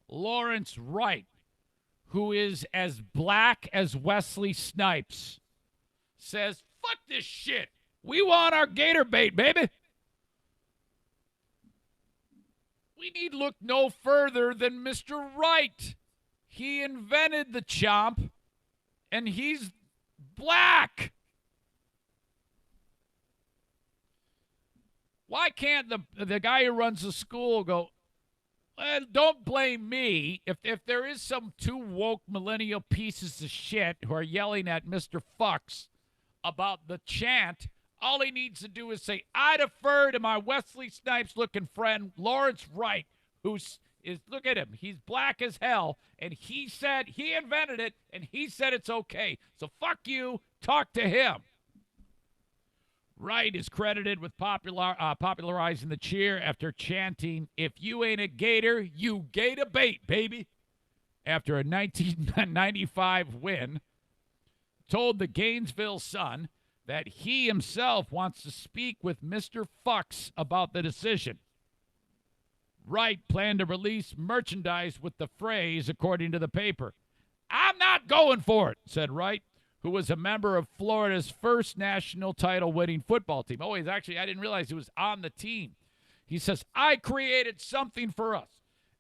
S1: Lawrence Wright, who is as black as Wesley Snipes, says, fuck this shit. We want our gator bait, baby. We need look no further than Mr. Wright. He invented the chomp, and he's black. Why can't the guy who runs the school go, well, don't blame me. If there is some two woke millennial pieces of shit who are yelling at Mr. Fucks about the chant, all he needs to do is say, I defer to my Wesley Snipes-looking friend, Lawrence Wright, look at him. He's black as hell, and he said he invented it, and he said it's okay. So fuck you. Talk to him. Wright is credited with popularizing the cheer after chanting, if you ain't a gator, you gator bait, baby. After a 1995 win, told the Gainesville Sun that he himself wants to speak with Mr. Fucks about the decision. Wright planned to release merchandise with the phrase, according to the paper. I'm not going for it, said Wright, who was a member of Florida's first national title-winning football team. Oh, I didn't realize he was on the team. He says, I created something for us.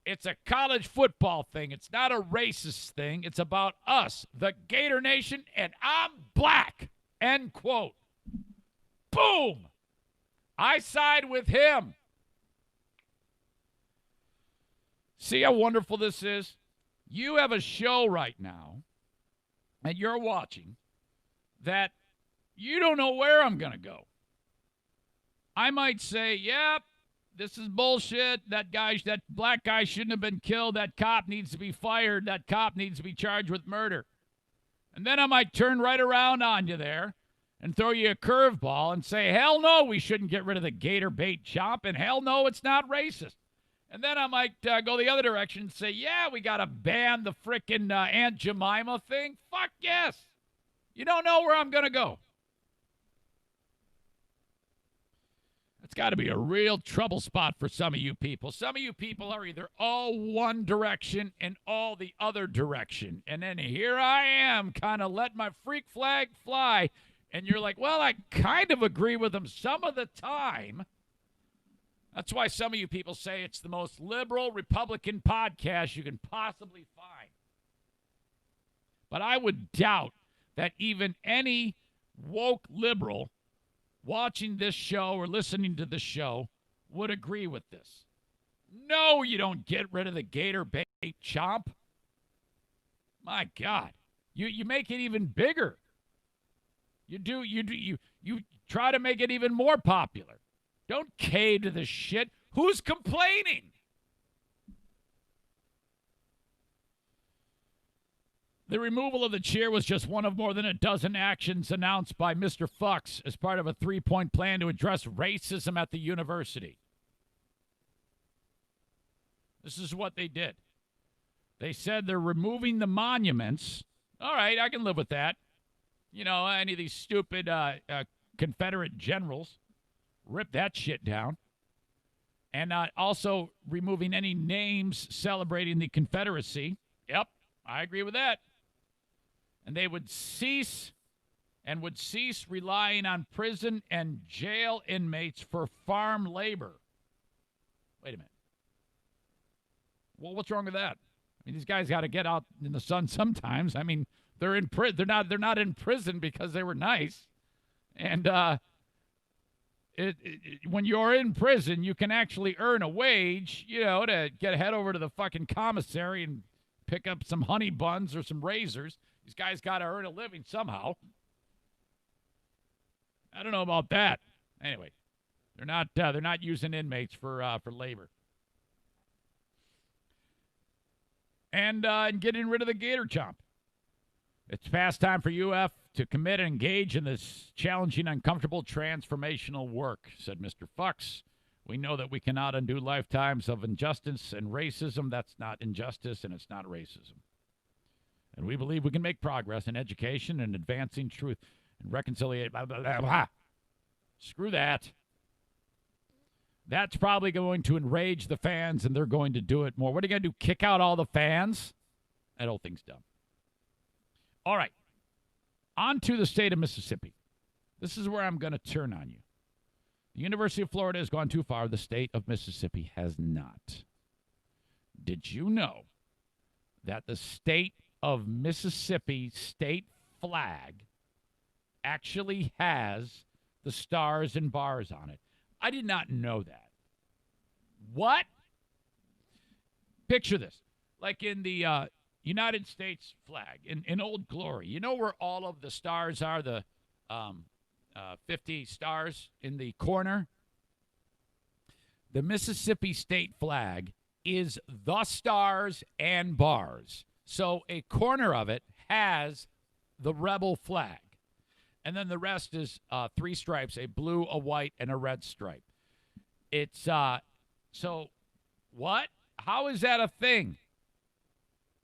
S1: It's a college football thing. It's not a racist thing. It's about us, the Gator Nation, and I'm black. End quote. Boom. I side with him. See how wonderful this is? You have a show right now, and you're watching, that you don't know where I'm going to go. I might say, yep, this is bullshit. That black guy shouldn't have been killed. That cop needs to be fired. That cop needs to be charged with murder. And then I might turn right around on you there and throw you a curveball and say, hell no, we shouldn't get rid of the gator bait chomp, and hell no, it's not racist. And then I might go the other direction and say, yeah, we got to ban the frickin' Aunt Jemima thing. Fuck yes. You don't know where I'm going to go. It's got to be a real trouble spot for some of you people. Some of you people are either all one direction and all the other direction. And then here I am, kind of let my freak flag fly. And you're like, well, I kind of agree with them some of the time. That's why some of you people say it's the most liberal Republican podcast you can possibly find. But I would doubt that even any woke liberal watching this show or listening to this show would agree with this. No, you don't get rid of the gator bait chomp. My God. You make it even bigger. You try to make it even more popular. Don't cave to this shit. Who's complaining? The removal of the cheer was just one of more than a dozen actions announced by Mr. Fucks as part of a 3-point plan to address racism at the university. This is what they did. They said they're removing the monuments. All right, I can live with that. You know, any of these stupid Confederate generals. Rip that shit down. And also removing any names celebrating the Confederacy. Yep, I agree with that. And they would cease relying on prison and jail inmates for farm labor. Wait a minute. Well, what's wrong with that? I mean, these guys got to get out in the sun sometimes. I mean, they're not in prison because they were nice. And when you're in prison, you can actually earn a wage, you know, to head over to the fucking commissary and pick up some honey buns or some razors. These guys got to earn a living somehow. I don't know about that. Anyway, they're not using inmates for labor. And getting rid of the gator chomp. It's past time for UF to commit and engage in this challenging, uncomfortable, transformational work, said Mr. Fucks. We know that we cannot undo lifetimes of injustice and racism. That's not injustice, and it's not racism. And we believe we can make progress in education and advancing truth and reconciliation. Blah, blah, blah, blah. Screw that. That's probably going to enrage the fans, and they're going to do it more. What are you going to do, kick out all the fans? That whole thing's dumb. All right. On to the state of Mississippi. This is where I'm going to turn on you. The University of Florida has gone too far. The state of Mississippi has not. Did you know that the state of Mississippi state flag actually has the stars and bars on it? I did not know that. What? Picture this. Like in the United States flag, in Old Glory. You know where all of the stars are, the 50 stars in the corner? The Mississippi state flag is the stars and bars. So a corner of it has the rebel flag. And then the rest is 3 stripes, a blue, a white, and a red stripe. It's, so what? How is that a thing?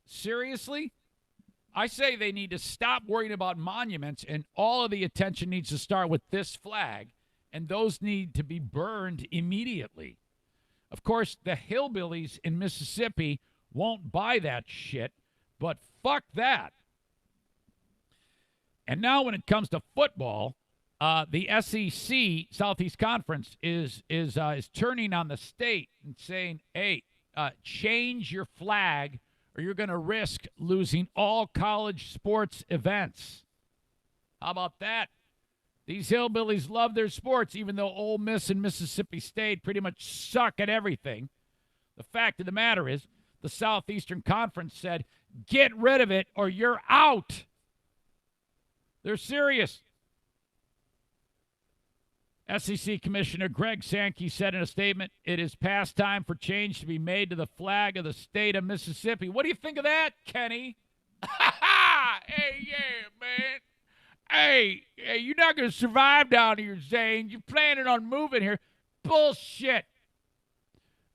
S1: Seriously? I say they need to stop worrying about monuments, and all of the attention needs to start with this flag, and those need to be burned immediately. Of course, the hillbillies in Mississippi won't buy that shit, but fuck that. And now when it comes to football, the SEC, Southeast Conference, is turning on the state and saying, hey, change your flag or you're going to risk losing all college sports events. How about that? These hillbillies love their sports, even though Ole Miss and Mississippi State pretty much suck at everything. The fact of the matter is, the Southeastern Conference said, get rid of it or you're out. They're serious. SEC Commissioner Greg Sankey said in a statement, it is past time for change to be made to the flag of the state of Mississippi. What do you think of that, Kenny? Hey, yeah, man. Hey, you're not going to survive down here, Zane. You're planning on moving here. Bullshit.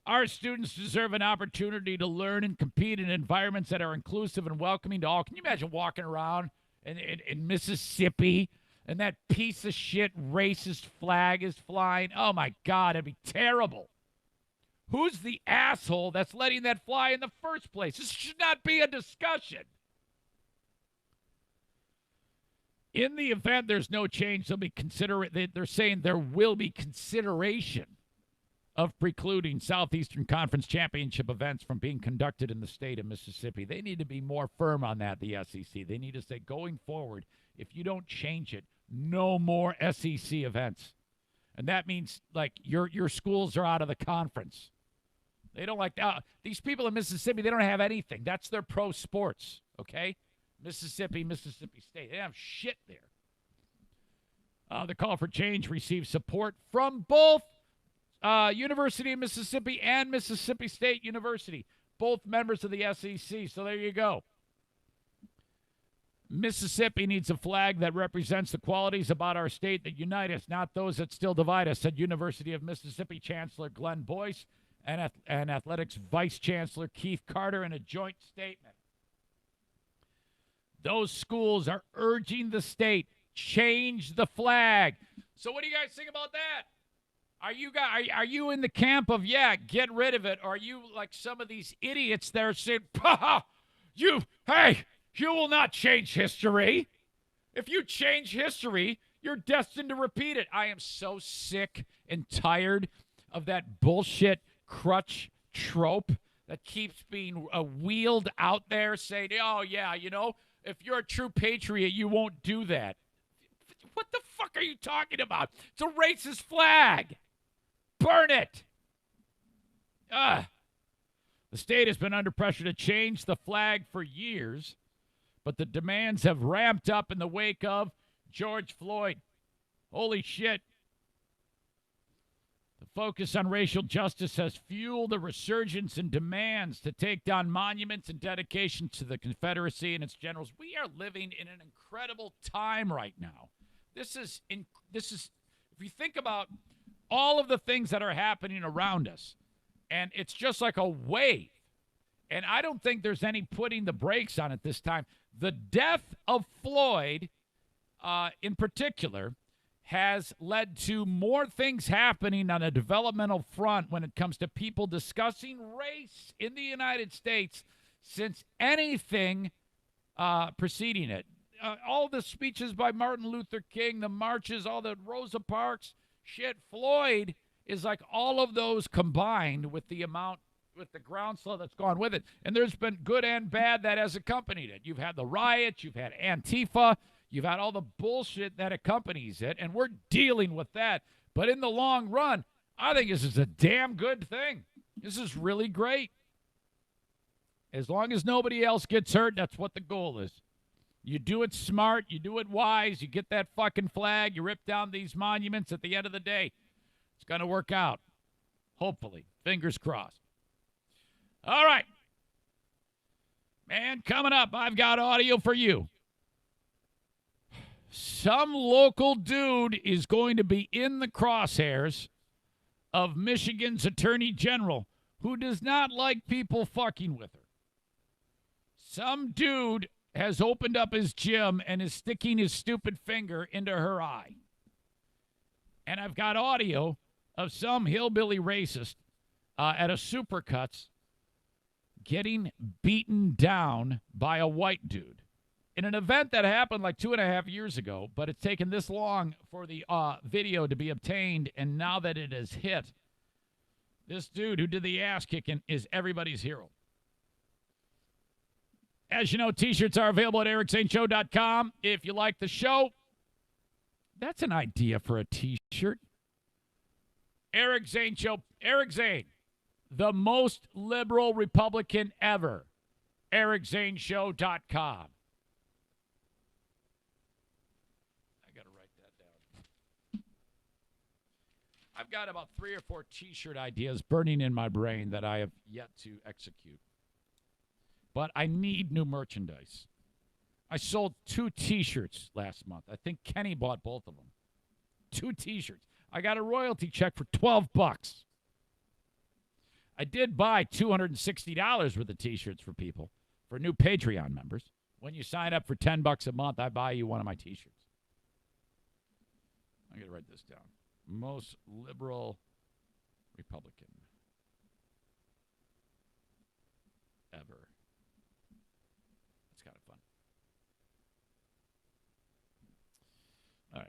S1: Our students deserve an opportunity to learn and compete in environments that are inclusive and welcoming to all. Can you imagine walking around in Mississippi and that piece of shit racist flag is flying? Oh, my God, it'd be terrible. Who's the asshole that's letting that fly in the first place? This should not be a discussion. In the event there's no change, they're saying there will be consideration of precluding Southeastern Conference championship events from being conducted in the state of Mississippi. They need to be more firm on that, the SEC. They need to say, going forward, if you don't change it, no more SEC events. And that means, like, your schools are out of the conference. They don't like that. These people in Mississippi, they don't have anything. That's their pro sports, okay? Mississippi State. They have shit there. The call for change received support from both University of Mississippi and Mississippi State University, both members of the SEC. So there you go. Mississippi needs a flag that represents the qualities about our state that unite us, not those that still divide us, said University of Mississippi Chancellor Glenn Boyce and Athletics Vice Chancellor Keith Carter in a joint statement. Those schools are urging the state, change the flag. So what do you guys think about that? Are you in the camp of, yeah, get rid of it? Or are you like some of these idiots that are saying, you will not change history. If you change history, you're destined to repeat it. I am so sick and tired of that bullshit crutch trope that keeps being wheeled out there saying, oh, yeah, you know, if you're a true patriot, you won't do that. What the fuck are you talking about? It's a racist flag. Burn it. The state has been under pressure to change the flag for years, but the demands have ramped up in the wake of George Floyd. Holy shit. The focus on racial justice has fueled a resurgence in demands to take down monuments and dedications to the Confederacy and its generals. We are living in an incredible time right now. This is if you think about all of the things that are happening around us, and it's just like a wave. And I don't think there's any putting the brakes on it this time. The death of Floyd, in particular, has led to more things happening on a developmental front when it comes to people discussing race in the United States since anything preceding it. All the speeches by Martin Luther King, the marches, all the Rosa Parks, shit, Floyd is like all of those combined with the groundswell that's gone with it. And there's been good and bad that has accompanied it. You've had the riots, you've had Antifa, you've had all the bullshit that accompanies it, and we're dealing with that. But in the long run, I think this is a damn good thing. This is really great. As long as nobody else gets hurt, that's what the goal is. You do it smart, you do it wise, you get that fucking flag, you rip down these monuments at the end of the day. It's going to work out. Hopefully. Fingers crossed. All right. Man, coming up, I've got audio for you. Some local dude is going to be in the crosshairs of Michigan's Attorney General who does not like people fucking with her. Some dude has opened up his gym and is sticking his stupid finger into her eye. And I've got audio of some hillbilly racist at a Supercuts getting beaten down by a white dude. In an event that happened like 2.5 years ago, but it's taken this long for the video to be obtained, and now that it has hit, this dude who did the ass kicking is everybody's hero. As you know, T-shirts are available at ericzaneshow.com. If you like the show, that's an idea for a T-shirt. Eric Zane Show. Eric Zane, the most liberal Republican ever. ericzaneshow.com. I've got about 3 or 4 T-shirt ideas burning in my brain that I have yet to execute. But I need new merchandise. I sold 2 T-shirts last month. I think Kenny bought both of them. 2 T-shirts. I got a royalty check for $12. I did buy $260 worth of T-shirts for people, for new Patreon members. When you sign up for $10 a month, I buy you one of my T-shirts. I got to write this down. Most liberal Republican ever. It's kind of fun. All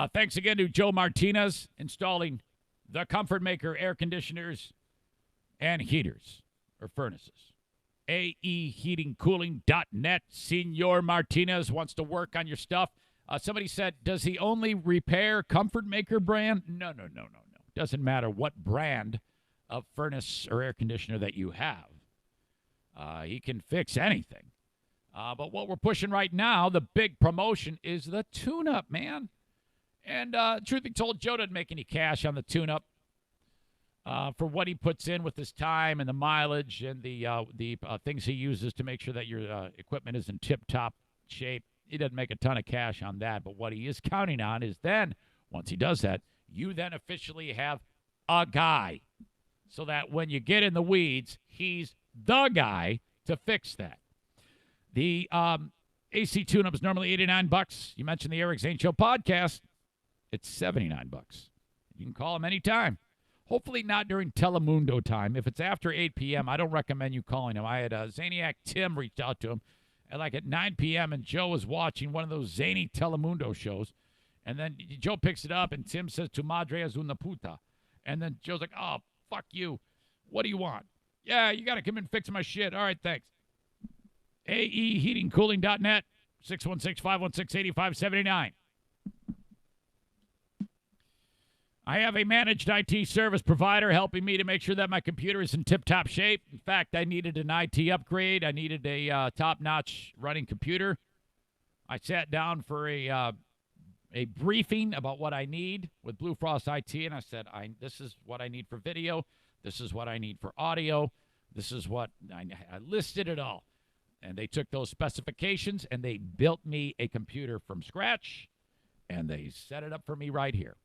S1: right. Thanks again to Joe Martinez installing the Comfort Maker air conditioners and heaters or furnaces. AEheatingcooling.net. Senor Martinez wants to work on your stuff. Somebody said, does he only repair Comfort Maker brand? No. Doesn't matter what brand of furnace or air conditioner that you have. He can fix anything. But what we're pushing right now, the big promotion, is the tune-up, man. And truth be told, Joe doesn't make any cash on the tune-up for what he puts in with his time and the mileage and the things he uses to make sure that your equipment is in tip-top shape. He doesn't make a ton of cash on that, but what he is counting on is then, once he does that, you then officially have a guy so that when you get in the weeds, he's the guy to fix that. The AC tune-up is normally $89. You mentioned the Eric Zane Show podcast. It's $79. You can call him anytime. Hopefully not during Telemundo time. If it's after 8 p.m., I don't recommend you calling him. I had Zaniac Tim reached out to him at 9 p.m., and Joe was watching one of those zany Telemundo shows. And then Joe picks it up, and Tim says, tu madre es una puta. And then Joe's like, oh, fuck you. What do you want? Yeah, you got to come in and fix my shit. All right, thanks. AEheatingcooling.net, 616-516-8579. I have a managed IT service provider helping me to make sure that my computer is in tip-top shape. In fact, I needed an IT upgrade. I needed a top-notch running computer. I sat down for a briefing about what I need with Blue Frost IT, and I said, this is what I need for video. This is what I need for audio. This is what I listed it all. And they took those specifications, and they built me a computer from scratch, and they set it up for me right here.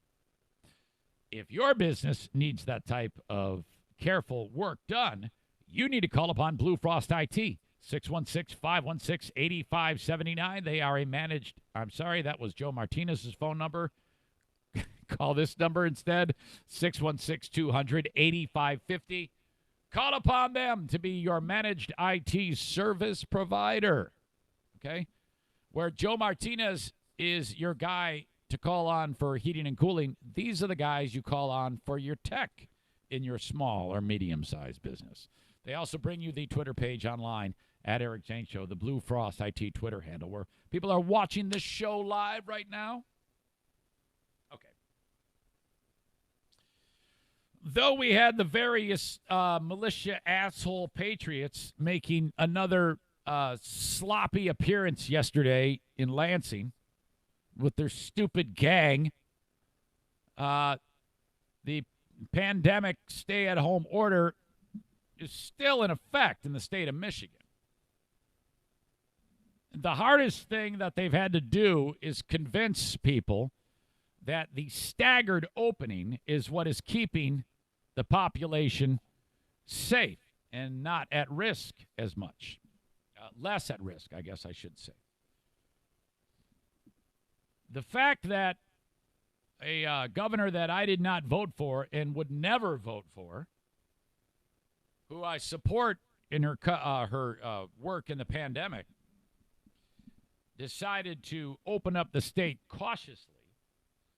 S1: If your business needs that type of careful work done, you need to call upon Blue Frost IT, 616-516-8579. They are a managed, I'm sorry, that was Joe Martinez's phone number. Call this number instead, 616-200-8550. Call upon them to be your managed IT service provider, okay? Where Joe Martinez is your guy to call on for heating and cooling, these are the guys you call on for your tech in your small or medium-sized business. They also bring you the Twitter page online at Eric Zane Show, the Blue Frost IT Twitter handle, where people are watching this show live right now. Okay. Though we had the various militia asshole patriots making another sloppy appearance yesterday in Lansing with their stupid gang, the pandemic stay-at-home order is still in effect in the state of Michigan. The hardest thing that they've had to do is convince people that the staggered opening is what is keeping the population safe and not at risk as much. Less at risk, I guess I should say. The fact that a governor that I did not vote for and would never vote for, who I support in her work in the pandemic, decided to open up the state cautiously,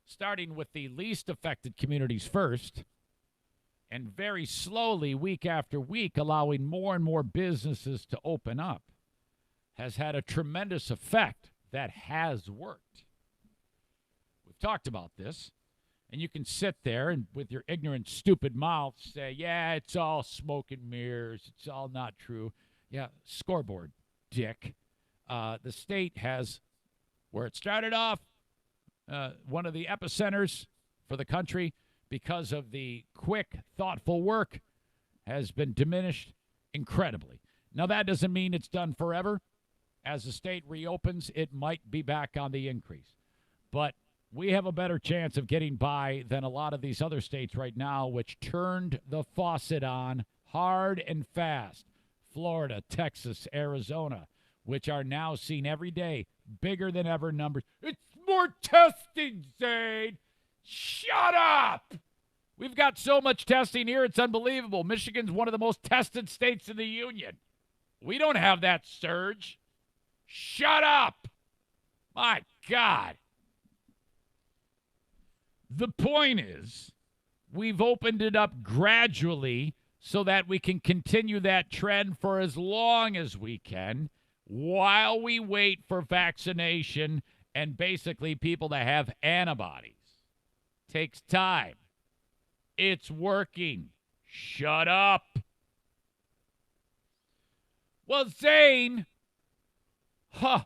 S1: starting with the least affected communities first, and very slowly, week after week, allowing more and more businesses to open up, has had a tremendous effect that has worked. We've talked about this, and you can sit there and with your ignorant, stupid mouth say, yeah, it's all smoke and mirrors, it's all not true. Yeah, scoreboard, dick. The state has, where it started off, one of the epicenters for the country because of the quick, thoughtful work, has been diminished incredibly. Now, that doesn't mean it's done forever. As the state reopens, it might be back on the increase. But we have a better chance of getting by than a lot of these other states right now, which turned the faucet on hard and fast. Florida, Texas, Arizona, which are now seen every day, bigger than ever numbers. It's more testing, Zane. Shut up! We've got so much testing here, it's unbelievable. Michigan's one of the most tested states in the union. We don't have that surge. Shut up! My God. The point is, we've opened it up gradually so that we can continue that trend for as long as we can while we wait for vaccination and basically people to have antibodies. Takes time. It's working. Shut up. Well, Zane, the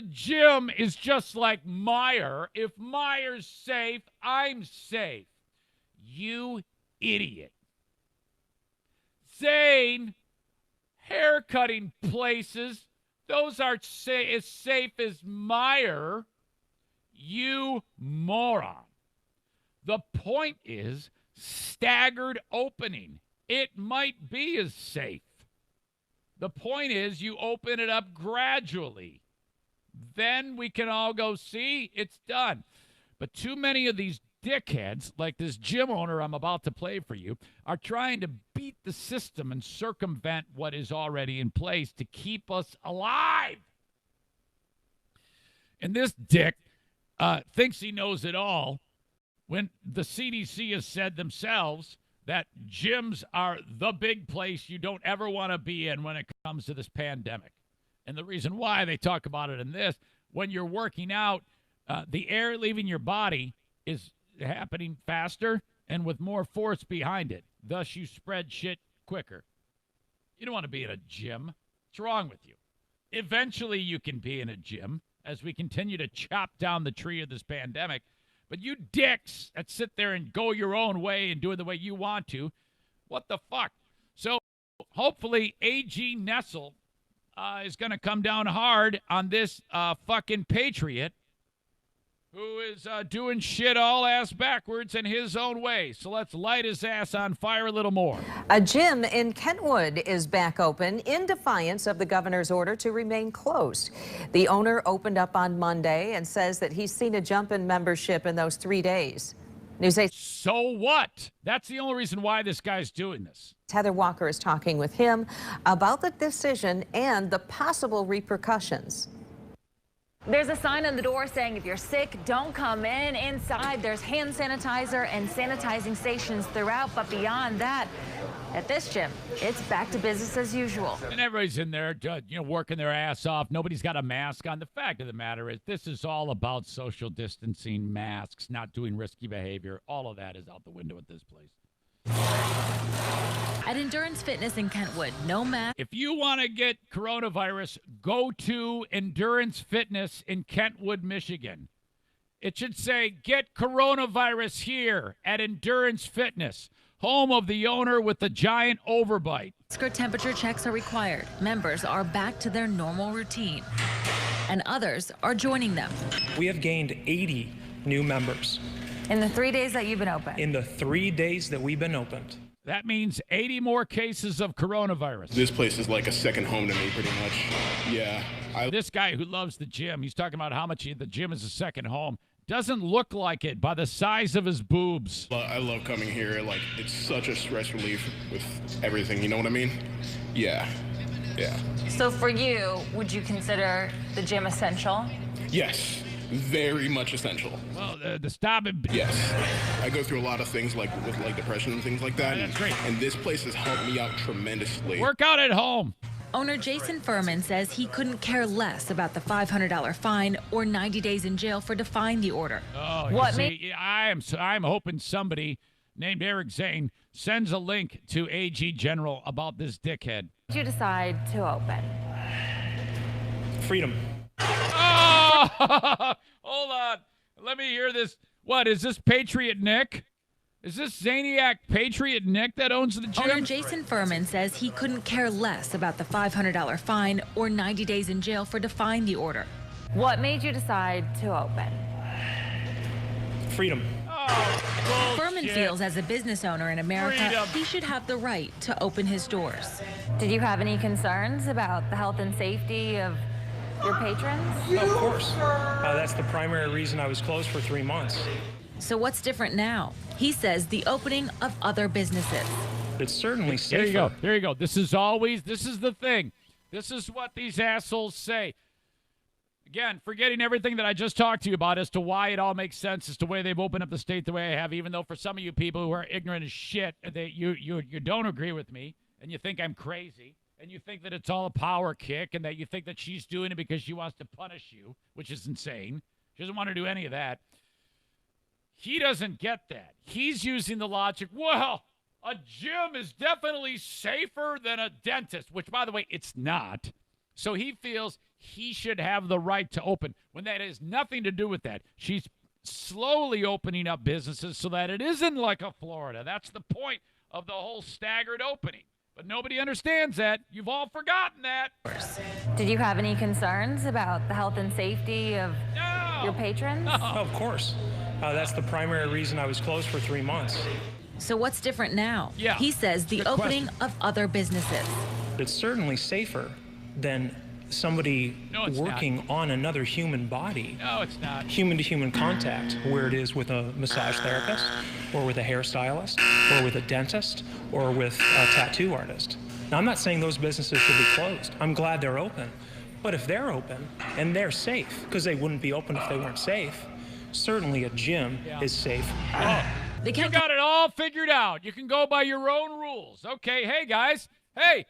S1: gym is just like Meijer. If Meier's safe, I'm safe. You idiot. Zane, haircutting places, those aren't as safe as Meijer. You moron. The point is staggered opening. It might be as safe. The point is you open it up gradually. Then we can all go, see, it's done. But too many of these dickheads, like this gym owner I'm about to play for you, are trying to beat the system and circumvent what is already in place to keep us alive. And this dick thinks he knows it all when the CDC has said themselves that gyms are the big place you don't ever want to be in when it comes to this pandemic. And the reason why they talk about it in this, when you're working out, the air leaving your body is happening faster and with more force behind it. Thus, you spread shit quicker. You don't want to be in a gym. What's wrong with you? Eventually, you can be in a gym as we continue to chop down the tree of this pandemic. But you dicks that sit there and go your own way and do it the way you want to, what the fuck? So hopefully AG Nessel is going to come down hard on this fucking patriot who is doing shit all ass backwards in his own way. So let's light his ass on fire a little more.
S3: A gym in Kentwood is back open in defiance of the governor's order to remain closed. The owner opened up on Monday and says that he's seen a jump in membership in those 3 days. News 8's
S1: So what? That's the only reason why this guy's doing this.
S3: Heather Walker is talking with him about the decision and the possible repercussions.
S4: There's a sign on the door saying if you're sick, don't come in. Inside, there's hand sanitizer and sanitizing stations throughout. But beyond that, at this gym, it's back to business as usual.
S1: And everybody's in there, working their ass off. Nobody's got a mask on. The fact of the matter is this is all about social distancing, masks, not doing risky behavior. All of that is out the window at this place.
S4: At Endurance Fitness in Kentwood, no mask.
S1: If you want to get coronavirus, go to Endurance Fitness in Kentwood, Michigan. It should say, get coronavirus here at Endurance Fitness, home of the owner with the giant overbite.
S4: Temperature checks are required. Members are back to their normal routine, and others are joining them.
S5: We have gained 80 new members.
S4: In the 3 days that you've been open?
S5: In the 3 days that we've been opened.
S1: That means 80 more cases of coronavirus.
S6: This place is like a second home to me, pretty much. Yeah.
S1: This guy who loves the gym, he's talking about how much the gym is a second home. Doesn't look like it by the size of his boobs.
S6: I love coming here. Like, it's such a stress relief with everything. You know what I mean? Yeah. Yeah.
S4: So for you, would you consider the gym essential?
S6: Yes. Very much essential.
S1: Well, the stop it.
S6: Yes. I go through a lot of things with depression and things like that.
S1: That's great.
S6: And this place has helped me out tremendously.
S1: Work out at home.
S4: Owner Jason Furman says he couldn't care less about the $500 fine or 90 days in jail for defying the order.
S1: Oh, what I'm hoping somebody named Eric Zane sends a link to AG General about this dickhead.
S4: Did you decide to open?
S5: Freedom.
S1: Oh, hold on. Let me hear this. What, is this Patriot Nick? Is this Zaniac Patriot Nick that owns the gym?
S4: Owner Jason Furman says he couldn't care less about the $500 fine or 90 days in jail for defying the order. What made you decide to open?
S5: Freedom.
S1: Oh,
S4: Furman feels as a business owner in America, he should have the right to open his doors. Did you have any concerns about the health and safety of your patrons?
S5: Of course. That's the primary reason I was closed for 3 months.
S4: So what's different now? He says the opening of other businesses.
S5: It's certainly safer.
S1: There you go. There you go. This is the thing. This is what these assholes say. Again, forgetting everything that I just talked to you about as to why it all makes sense as to the way they've opened up the state the way I have, even though for some of you people who are ignorant as shit, you don't agree with me and you think I'm crazy and you think that it's all a power kick and that you think that she's doing it because she wants to punish you, which is insane. She doesn't want to do any of that. He doesn't get that. He's using the logic, well, a gym is definitely safer than a dentist, which, by the way, it's not. So he feels he should have the right to open when that has nothing to do with that. She's slowly opening up businesses so that it isn't like a Florida. That's the point of the whole staggered opening. But nobody understands that. You've all forgotten that.
S4: Did you have any concerns about the health and safety of your patrons?
S5: No, of course. That's the primary reason I was closed for 3 months.
S4: So what's different now?
S1: Yeah.
S4: He says the opening of other businesses.
S5: It's certainly safer than somebody working on another human body.
S1: No, it's not.
S5: Human-to-human contact, where it is with a massage therapist, or with a hairstylist, or with a dentist, or with a tattoo artist. Now, I'm not saying those businesses should be closed. I'm glad they're open. But if they're open and they're safe, because they wouldn't be open if they weren't safe, certainly a gym is safe.
S1: Oh, you got it all figured out. You can go by your own rules. Okay, hey, guys. Hey,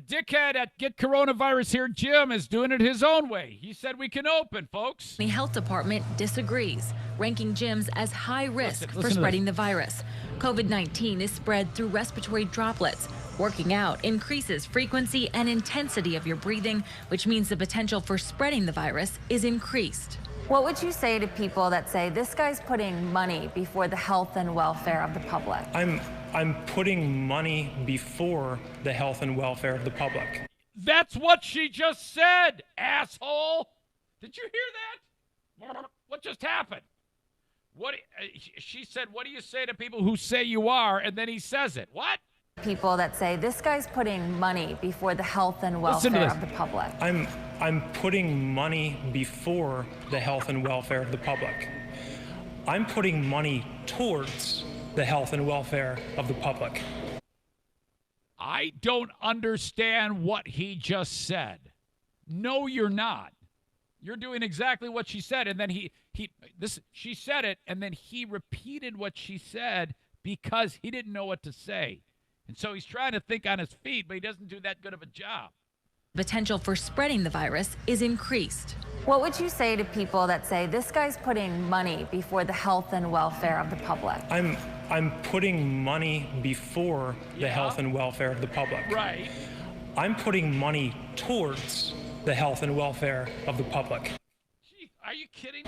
S1: dickhead at Get Coronavirus Here Jim is doing it his own way. He said we can open, folks.
S4: The health department disagrees, ranking gyms as high risk for spreading the virus. COVID-19 is spread through respiratory droplets. Working out increases frequency and intensity of your breathing, which means the potential for spreading the virus is increased. What would you say to people that say this guy's putting money before the health and welfare of the public?
S5: I'm putting money before the health and welfare of the public.
S1: That's what she just said, asshole. Did you hear that? What just happened? What she said, what do you say to people who say you are? And then he says it. What?
S7: People that say this guy's putting money before the health and welfare of the public.
S5: I'm putting money before the health and welfare of the public. I'm putting money towards the health and welfare of the public.
S1: I don't understand what he just said. No, you're not. You're doing exactly what she said, and then she said it, and then he repeated what she said because he didn't know what to say. And so he's trying to think on his feet, but he doesn't do that good of a job.
S4: Potential for spreading the virus is increased.
S7: What would you say to people that say this guy's putting money before the health and welfare of the public?
S5: I'm putting money before the health and welfare of the public.
S1: Right.
S5: I'm putting money towards the health and welfare of the public.
S1: Gee, are you kidding?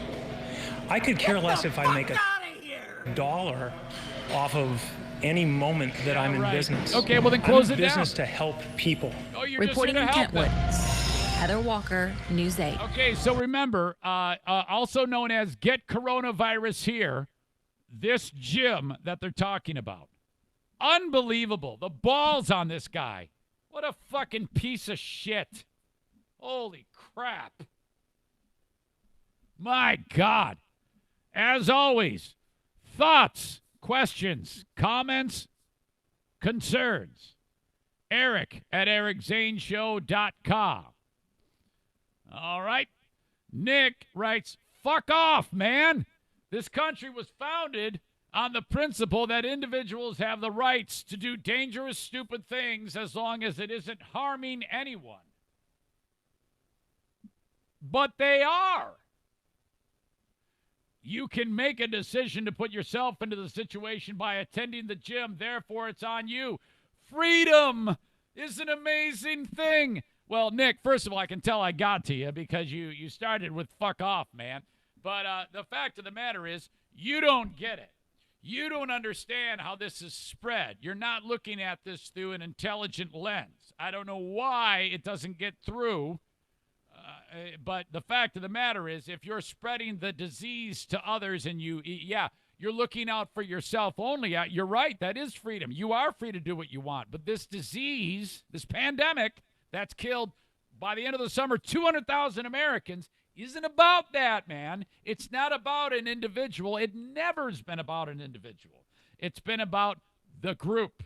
S5: I could care less if I make $1 off of any moment that I'm in business.
S1: Okay, well then close
S5: I'm
S1: it
S5: in
S1: down.
S5: business to help people.
S1: Oh, you're
S4: Reporting in
S1: just here to help
S4: Kentwood,
S1: them.
S4: Heather Walker, News 8.
S1: Okay, so remember, also known as Get Coronavirus Here, this gym that they're talking about. Unbelievable. The balls on this guy. What a fucking piece of shit. Holy crap. My God. As always, thoughts, questions, comments, concerns. Eric at ericzaneshow.com. All right. Nick writes, fuck off, man. This country was founded on the principle that individuals have the rights to do dangerous, stupid things as long as it isn't harming anyone. But they are. You can make a decision to put yourself into the situation by attending the gym. Therefore, it's on you. Freedom is an amazing thing. Well, Nick, first of all, I can tell I got to you because you started with fuck off, man. But the fact of the matter is you don't get it. You don't understand how this is spread. You're not looking at this through an intelligent lens. I don't know why it doesn't get through. But the fact of the matter is, if you're spreading the disease to others and you're looking out for yourself only, you're right, that is freedom. You are free to do what you want. But this disease, this pandemic that's killed, by the end of the summer, 200,000 Americans, isn't about that, man. It's not about an individual. It never's been about an individual. It's been about the group.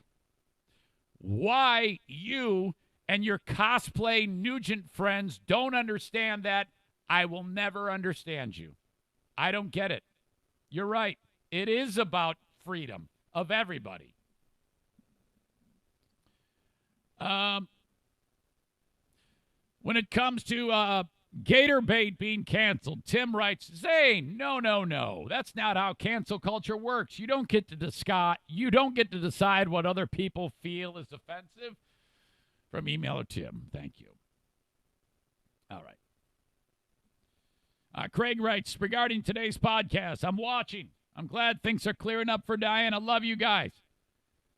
S1: Why you and your cosplay Nugent friends don't understand that, I will never understand you. I don't get it. You're right. It is about freedom of everybody. When it comes to Gator Bait being canceled, Tim writes, Zane, no. That's not how cancel culture works. You don't get to decide what other people feel is offensive. From emailer Tim. Thank you. All right. Craig writes, regarding today's podcast, I'm watching. I'm glad things are clearing up for Diane. I love you guys.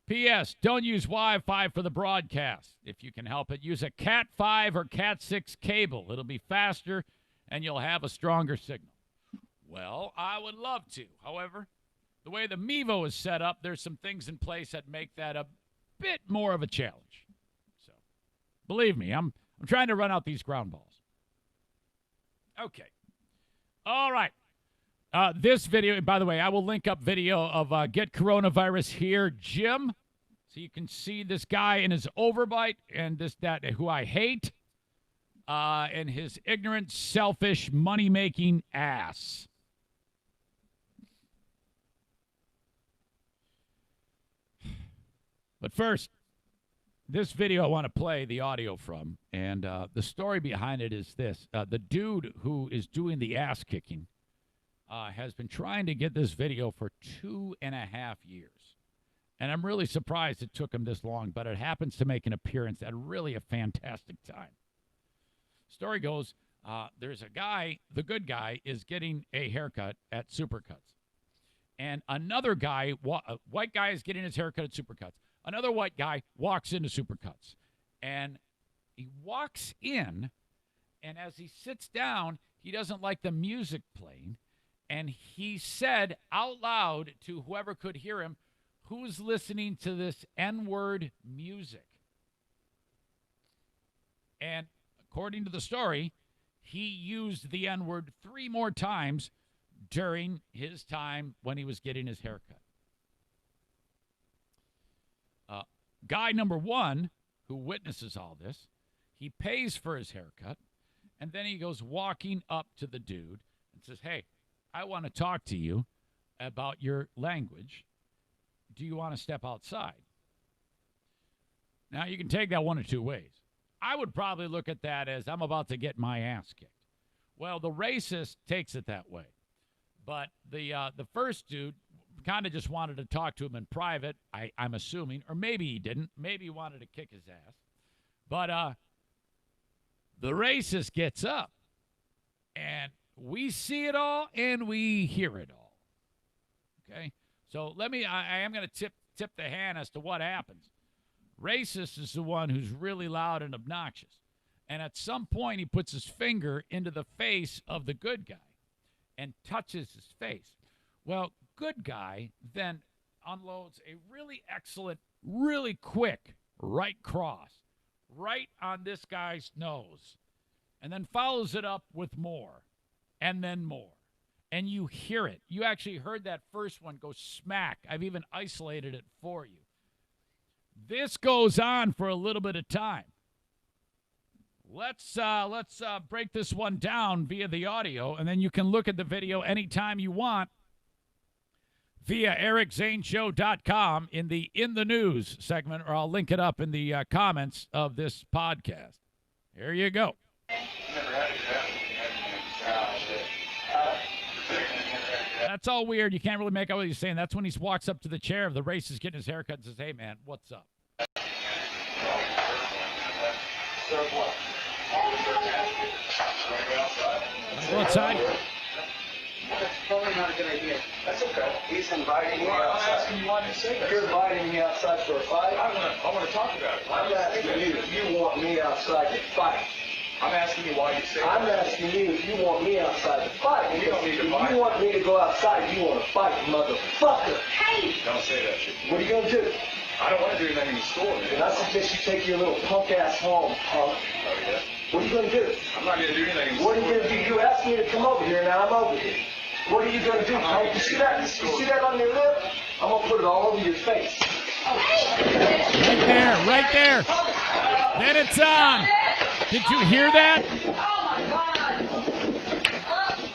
S1: P.S. Don't use Wi-Fi for the broadcast. If you can help it, use a Cat 5 or Cat 6 cable. It'll be faster, and you'll have a stronger signal. Well, I would love to. However, the way the Mevo is set up, there's some things in place that make that a bit more of a challenge. Believe me, I'm trying to run out these ground balls. Okay. All right. This video, by the way, I will link up video of Get Coronavirus Here, Jim, so you can see this guy in his overbite and that who I hate, and his ignorant, selfish, money-making ass. But first, this video I want to play the audio from, and the story behind it is this. The dude who is doing the ass kicking has been trying to get this video for 2.5 years. And I'm really surprised it took him this long, but it happens to make an appearance at really a fantastic time. Story goes, there's a guy, the good guy, is getting a haircut at Supercuts. And another guy, a white guy, is getting his haircut at Supercuts. Another white guy walks into Supercuts, and he walks in, and as he sits down, he doesn't like the music playing, And he said out loud to whoever could hear him, who's listening to this N-word music? And according to the story, he used the N-word 3 more times during his time when he was getting his haircut. Guy number 1, who witnesses all this, he pays for his haircut, and then he goes walking up to the dude and says, hey, I want to talk to you about your language. Do you want to step outside? Now, you can take that one of 2 ways. I would probably look at that as I'm about to get my ass kicked. Well, the racist takes it that way. But the first dude kind of just wanted to talk to him in private, I'm assuming, or maybe he didn't. Maybe he wanted to kick his ass. But the racist gets up, and we see it all and we hear it all. Okay? So I am going to tip the hand as to what happens. Racist is the one who's really loud and obnoxious. And at some point, he puts his finger into the face of the good guy and touches his face. Well, good guy then unloads a really excellent, really quick right cross right on this guy's nose, and then follows it up with more, and then more. And you hear it. You actually heard that first one go smack. I've even isolated it for you. This goes on for a little bit of time. Let's break this one down via the audio, and then you can look at the video anytime you want via ericzaneshow.com in the News segment, or I'll link it up in the comments of this podcast. Here you go. That's all weird. You can't really make out what he's saying. That's when he walks up to the chair of the racist getting his haircut and says, hey, man, what's up? Go outside.
S8: That's probably not a good idea. That's okay. He's inviting me outside. You're inviting me outside for a fight?
S9: I want to talk about it.
S8: I'm asking you if you want me outside to fight.
S9: I'm asking you why you say that.
S8: I'm asking you if you want me outside to fight.
S9: You don't need to
S8: if
S9: fight.
S8: you want me to go outside, you want to fight, motherfucker. Hey!
S9: Don't say that shit.
S8: What are you going to do?
S9: I don't want to do anything in the store, man.
S8: And I suggest you take your little punk ass home, punk.
S9: Oh, yeah?
S8: What are you going to do?
S9: I'm not going to do anything in the
S8: What are
S9: store.
S8: you going to do? You asked me to come over here, now I'm over here. What are you going to do, punk? You see that? You see that on your lip? I'm going to put it all over your face.
S1: Right there. Then it's on. Did you hear that?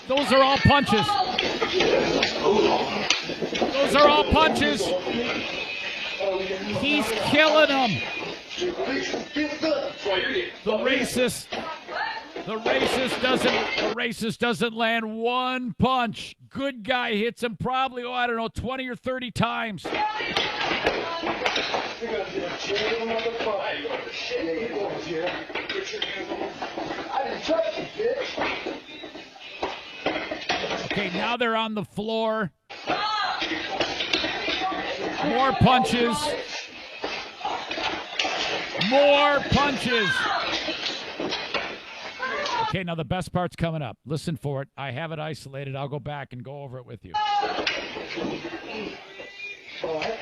S1: Those are all punches. Those are all punches. He's killing them. The racist doesn't land one punch. Good guy hits him probably, 20 or 30 times.
S8: You're going to get a jail, motherfucker. Yeah, you're going to jail. I didn't touch you, bitch.
S1: Okay, now they're on the floor. More punches. More punches. Okay, now the best part's coming up. Listen for it. I have it isolated. I'll go back and go over it with you.
S8: All right.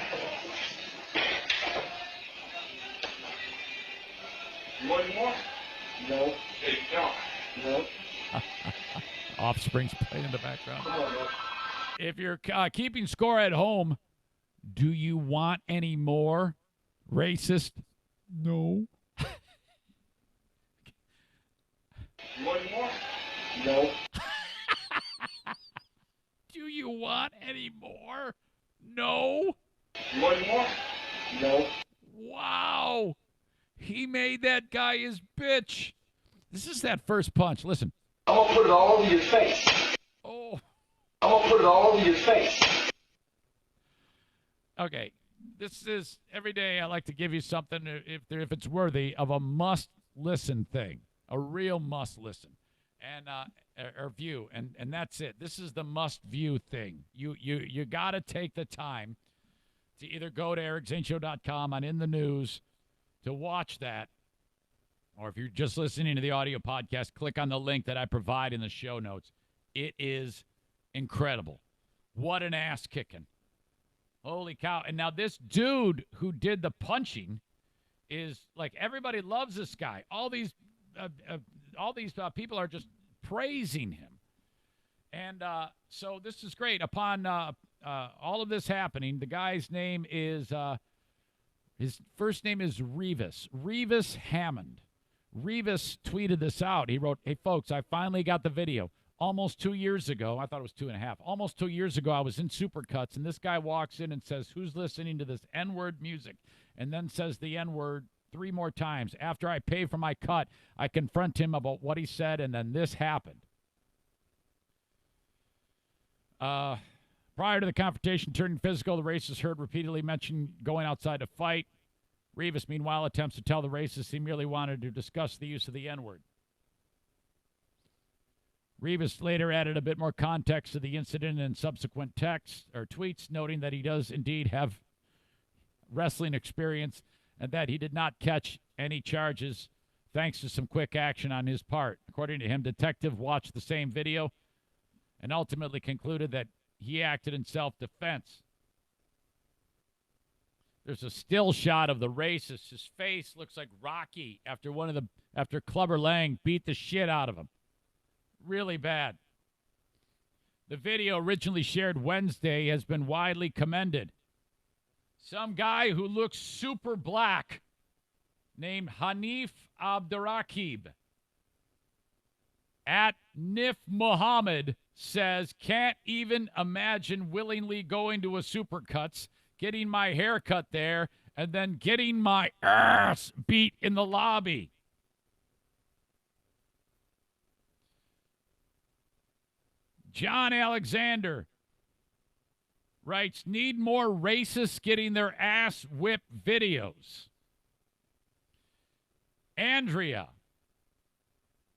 S9: You want any more?
S8: No.
S9: Hey, don't.
S8: No.
S1: Offspring's playing in the background.
S8: Come on, man.
S1: If you're keeping score at home, do you want any more? Racist? No.
S9: You want any more?
S8: No.
S1: Do you want any more? No.
S9: You want any more?
S8: No.
S1: Wow. He made that guy his bitch. This is that first punch. Listen.
S8: I'm going to put it all over your face.
S1: Oh.
S8: I'm going to put it all over your face.
S1: Okay. This is every day I like to give you something if it's worthy of a must-listen thing. A real must-listen. And or view. And that's it. This is the must-view thing. You got to take the time to either go to ericzaneshow.com on In the News to watch that. Or if you're just listening to the audio podcast, click on the link that I provide in the show notes. It is Incredible. What an ass kicking. Holy cow. And now this dude who did the punching is like, everybody loves this guy. All these people are just praising him. And so this is great. Upon all of this happening, the guy's name is, his first name is Revis Hammond. Revis tweeted this out. He wrote, "Hey, folks, I finally got the video. Almost 2 years ago," I thought it was 2.5. Almost 2 years ago, I was in Supercuts, and this guy walks in and says, "Who's listening to this N-word music?" And then says the N-word 3 more times. After I pay for my cut, I confront him about what he said, and then this happened. Prior to the confrontation turning physical, the racist heard repeatedly mention going outside to fight. Revis, meanwhile, attempts to tell the racist he merely wanted to discuss the use of the N-word. Revis later added a bit more context to the incident in subsequent texts or tweets, noting that he does indeed have wrestling experience and that he did not catch any charges thanks to some quick action on his part. According to him, detective watched the same video and ultimately concluded that he acted in self-defense. There's a still shot of the racist. His face looks like Rocky after Clubber Lang beat the shit out of him. Really bad. The video, originally shared Wednesday, has been widely commended. Some guy who looks super black named Hanif Abdurraqib at Nif Muhammad says, "Can't even imagine willingly going to a Supercuts, getting my hair cut there, and then getting my ass beat in the lobby." John Alexander writes, "Need more racists getting their ass whipped videos." Andrea,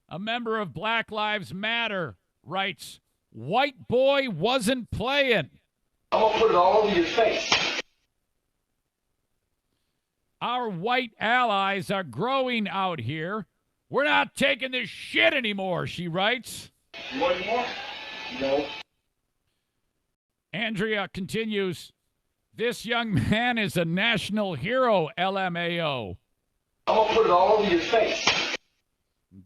S1: a member of Black Lives Matter, writes, "White boy wasn't playing."
S8: I'm going to put it all over your face.
S1: Our white allies are growing out here. We're not taking this shit anymore, she writes.
S9: One more?
S8: No.
S1: Andrea continues, "This young man is a national hero, LMAO.
S8: I'm going to put it all over your face.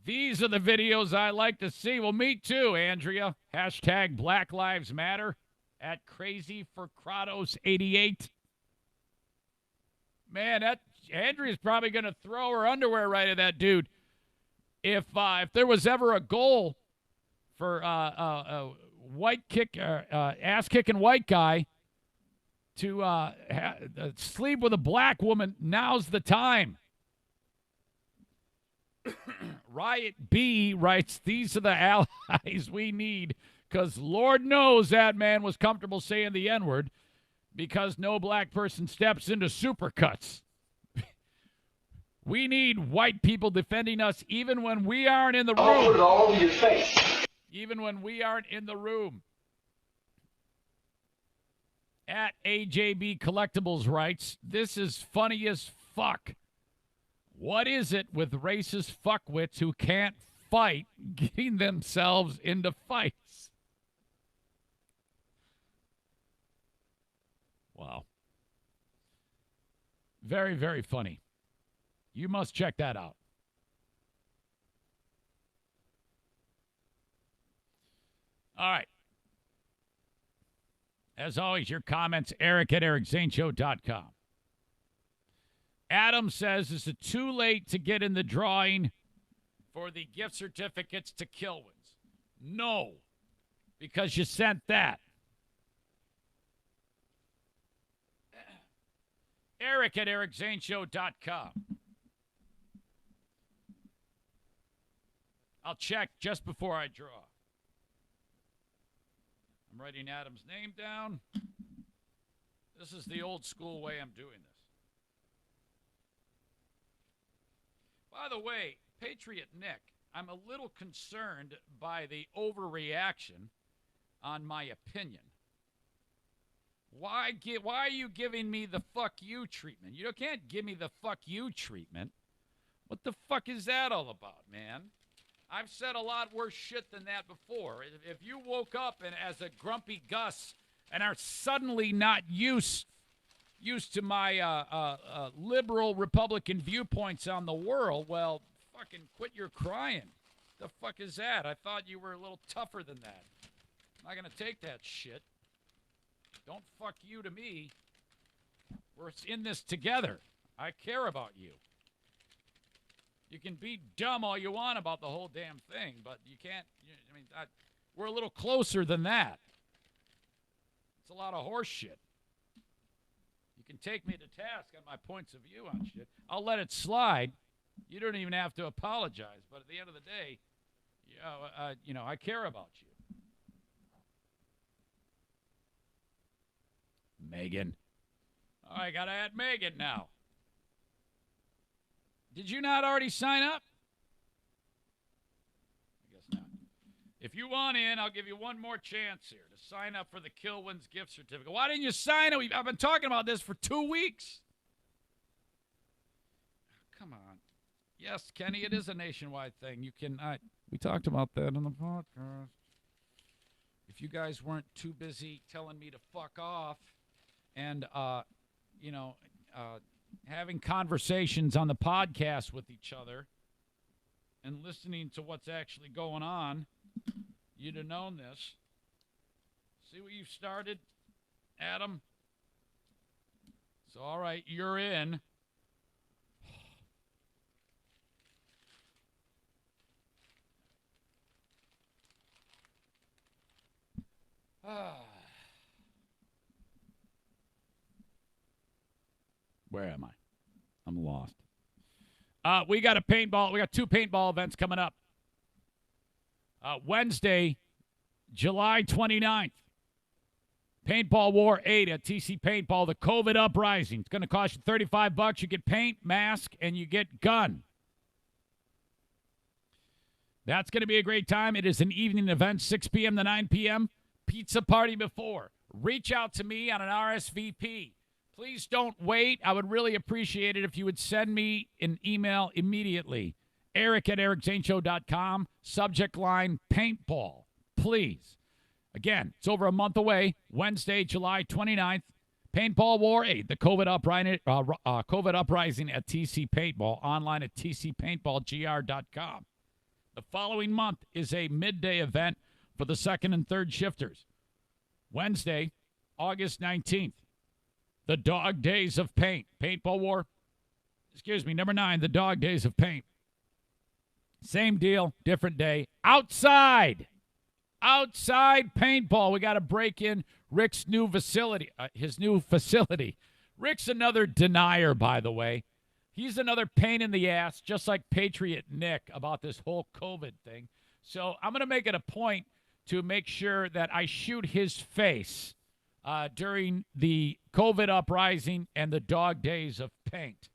S1: These are the videos I like to see." Well, me too, Andrea. Hashtag Black Lives Matter at Crazy for Kratos 88. Man, that Andrea's probably going to throw her underwear right at that dude. If there was ever a goal for ass kicking white guy to sleep with a black woman, now's the time. Riot B writes, "These are the allies we need, because Lord knows that man was comfortable saying the N-word because no black person steps into Supercuts. We need white people defending us even when we aren't in the room."
S8: I'll put it all over your face.
S1: Even when we aren't in the room. At AJB Collectibles writes, "This is funny as fuck. What is it with racist fuckwits who can't fight getting themselves into fights?" Wow. Very, very funny. You must check that out. All right. As always, your comments, Eric at ericzaneshow.com. Adam says, "Is it too late to get in the drawing for the gift certificates to Kilwins?" No, because you sent that. Eric at ericzaneshow.com. I'll check just before I draw. I'm writing Adam's name down. This is the old school way I'm doing this. By the way, Patriot Nick, I'm a little concerned by the overreaction on my opinion. Why are you giving me the fuck you treatment? You can't give me the fuck you treatment. What the fuck is that all about, man? I've said a lot worse shit than that before. If you woke up and as a grumpy Gus and are suddenly not used to my liberal Republican viewpoints on the world, well, fucking quit your crying. The fuck is that? I thought you were a little tougher than that. I'm not going to take that shit. Don't fuck you to me. We're in this together. I care about you. You can be dumb all you want about the whole damn thing, but you can't, we're a little closer than that. It's a lot of horse shit. You can take me to task on my points of view on shit. I'll let it slide. You don't even have to apologize, but at the end of the day, I care about you. Megan. Oh, I got to add Megan now. Did you not already sign up? I guess not. If you want in, I'll give you one more chance here to sign up for the Kilwins gift certificate. Why didn't you sign it? I've been talking about this for 2 weeks. Come on. Yes, Kenny, it is a nationwide thing. You can. We talked about that on the podcast. If you guys weren't too busy telling me to fuck off and, having conversations on the podcast with each other and listening to what's actually going on, you'd have known this. See what you've started, Adam? So, all right, you're in. Where am I? I'm lost. We got two paintball events coming up. Wednesday, July 29th. Paintball War 8 at TC Paintball, the COVID Uprising. It's going to cost you $35. You get paint, mask, and you get gun. That's going to be a great time. It is an evening event, 6 p.m. to 9 p.m. Pizza party before. Reach out to me on an RSVP. Please don't wait. I would really appreciate it if you would send me an email immediately. Eric@ericzaneshow.com. Subject line, paintball. Please. Again, it's over a month away. Wednesday, July 29th. Paintball War 8, the COVID Uprising at TC Paintball. Online at tcpaintballgr.com. The following month is a midday event for the second and third shifters. Wednesday, August 19th. The Dog Days of Paint. Paintball War. Number 9, the Dog Days of Paint. Same deal, different day. Outside paintball. We got to break in Rick's new facility. Rick's another denier, by the way. He's another pain in the ass, just like Patriot Nick about this whole COVID thing. So I'm going to make it a point to make sure that I shoot his face during the COVID Uprising and the Dog Days of Paint.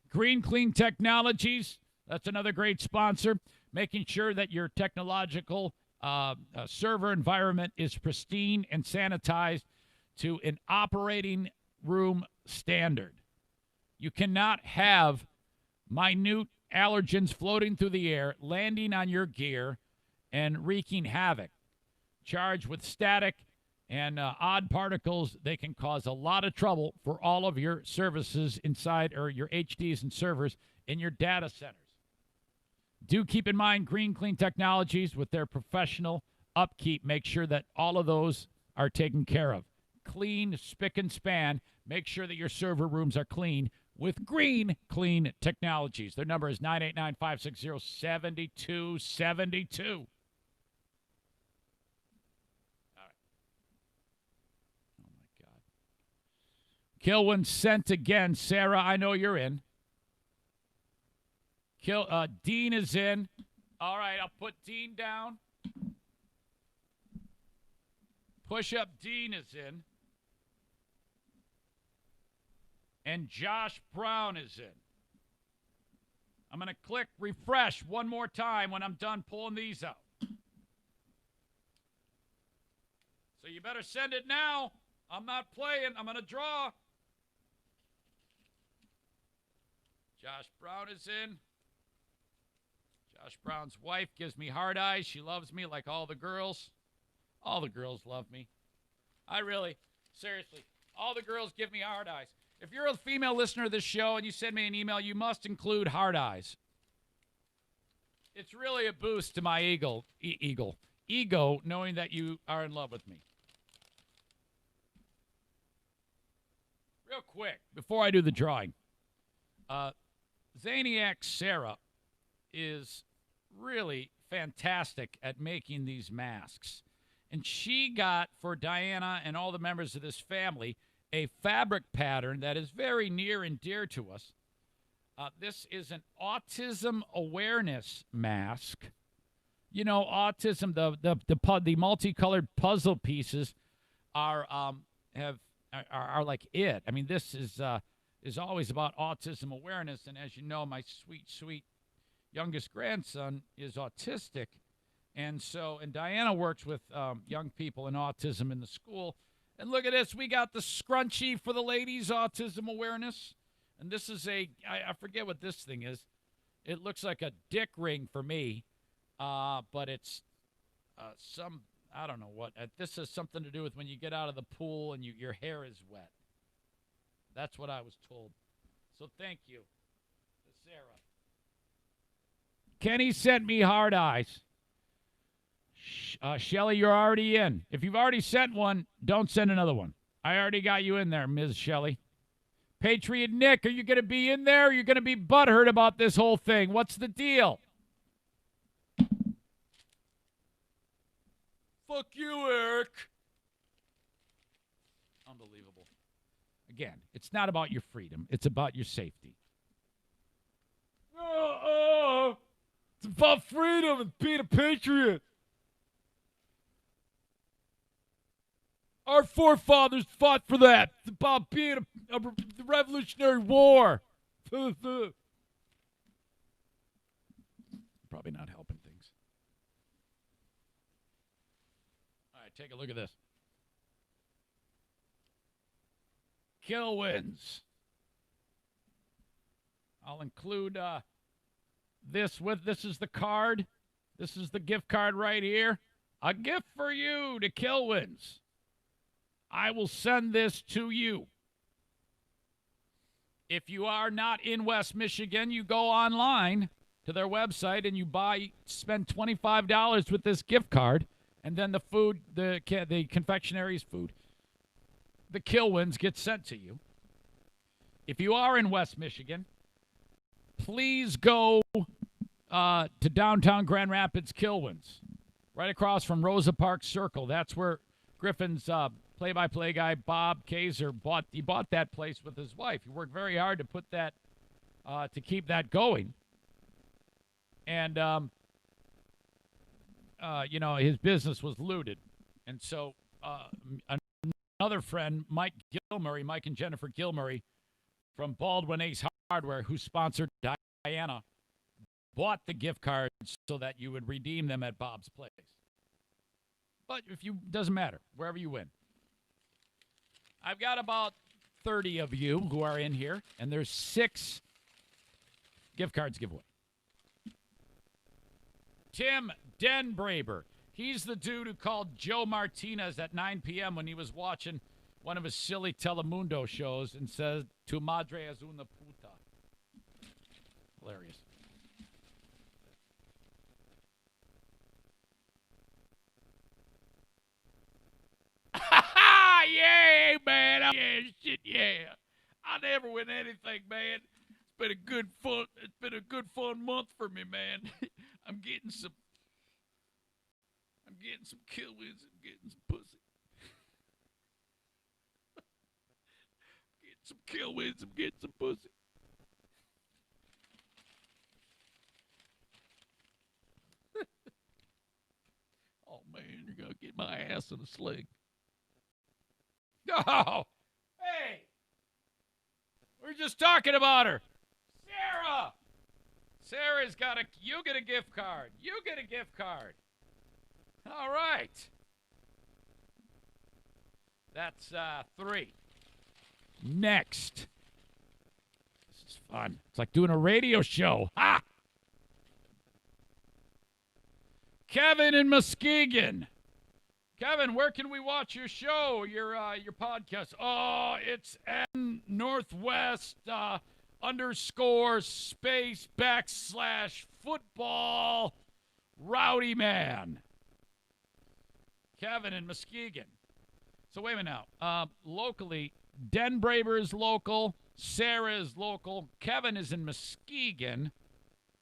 S1: Green Clean Technologies, that's another great sponsor, making sure that your technological server environment is pristine and sanitized to an operating room standard. You cannot have minute allergens floating through the air, landing on your gear, and wreaking havoc. Charged with static and odd particles, they can cause a lot of trouble for all of your services inside, or your HDs and servers in your data centers. Do keep in mind Green Clean Technologies with their professional upkeep. Make sure that all of those are taken care of. Clean, spick and span. Make sure that your server rooms are clean with Green Clean Technologies. Their number is 989-560-7272. Kilwin sent again. Sarah, I know you're in. Dean is in. All right, I'll put Dean down. Push up Dean is in. And Josh Brown is in. I'm going to click refresh one more time when I'm done pulling these out. So you better send it now. I'm not playing. I'm going to draw. Josh Brown is in. Josh Brown's wife gives me hard eyes. She loves me like all the girls. All the girls love me. Seriously, all the girls give me hard eyes. If you're a female listener of this show and you send me an email, you must include hard eyes. It's really a boost to my ego knowing that you are in love with me. Real quick, before I do the drawing, Zaniac Sarah is really fantastic at making these masks. And she got, for Diana and all the members of this family, a fabric pattern that is very near and dear to us. This is an autism awareness mask. You know, autism, the multicolored puzzle pieces are like it. I mean, this is always about autism awareness. And as you know, my sweet, sweet youngest grandson is autistic. And Diana works with young people in autism in the school. And look at this. We got the scrunchie for the ladies' autism awareness. And this is I forget what this thing is. It looks like a dick ring for me. But it's I don't know what. This has something to do with when you get out of the pool and your hair is wet. That's what I was told. So thank you to Sarah. Kenny sent me hard eyes. Shelly, you're already in. If you've already sent one, don't send another one. I already got you in there, Ms. Shelly. Patriot Nick, are you going to be in there? Or are you going to be butthurt about this whole thing? What's the deal? Fuck you, Eric. Unbelievable. Again, it's not about your freedom. It's about your safety. It's about freedom and being a patriot. Our forefathers fought for that. It's about being the Revolutionary War. Probably not helping things. All right, take a look at this. Kill wins. I'll include this is the card. This is the gift card right here. A gift for you to Kill Wins. I will send this to you. If you are not in West Michigan, you go online to their website and you spend $25 with this gift card, and then the food, the confectionary's food, the Kill Wins gets sent to you. If you are in West Michigan, please go to downtown Grand Rapids Kill Wins, right across from Rosa Parks Circle. That's where Griffin's play-by-play guy Bob Kaiser bought that place with his wife. He worked very hard to put that to keep that going, and his business was looted, and so another friend, Mike and Jennifer Gilmurray from Baldwin Ace Hardware, who sponsored Diana, bought the gift cards so that you would redeem them at Bob's place. But doesn't matter, wherever you win. I've got about 30 of you who are in here, and there's 6 gift cards giveaway. Tim Denbraber. He's the dude who called Joe Martinez at 9 p.m. when he was watching one of his silly Telemundo shows and said, "Tu madre es una puta." Hilarious. Yeah, man. Yeah, shit, yeah. I never win anything, man. It's been a good fun month for me, man. I'm getting some Kill Wins. I'm getting some pussy. Getting some Kill Wins. I'm getting some pussy. Oh, man, you're going to get my ass in a sling. Oh, hey. We're just talking about her. Sarah. Sarah's you get a gift card. You get a gift card. All right. That's 3. Next. This is fun. It's like doing a radio show. Ha! Kevin in Muskegon. Kevin, where can we watch your show, your podcast? Oh, it's N Northwest _space / Rowdy Man. Kevin in Muskegon. So wait a minute now. Locally, Den Braber is local. Sarah is local. Kevin is in Muskegon.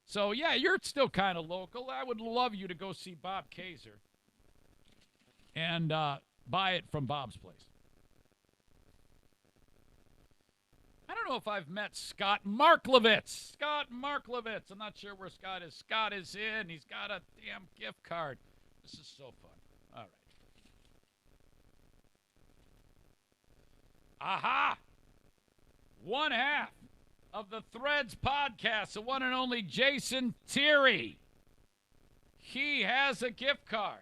S1: So, yeah, you're still kind of local. I would love you to go see Bob Kaiser and buy it from Bob's place. I don't know if I've met Scott Marklowitz. Scott Marklowitz. I'm not sure where Scott is. Scott is in. He's got a damn gift card. This is so fun. All right. Aha! One half of the Threads podcast, the one and only Jason Thierry. He has a gift card.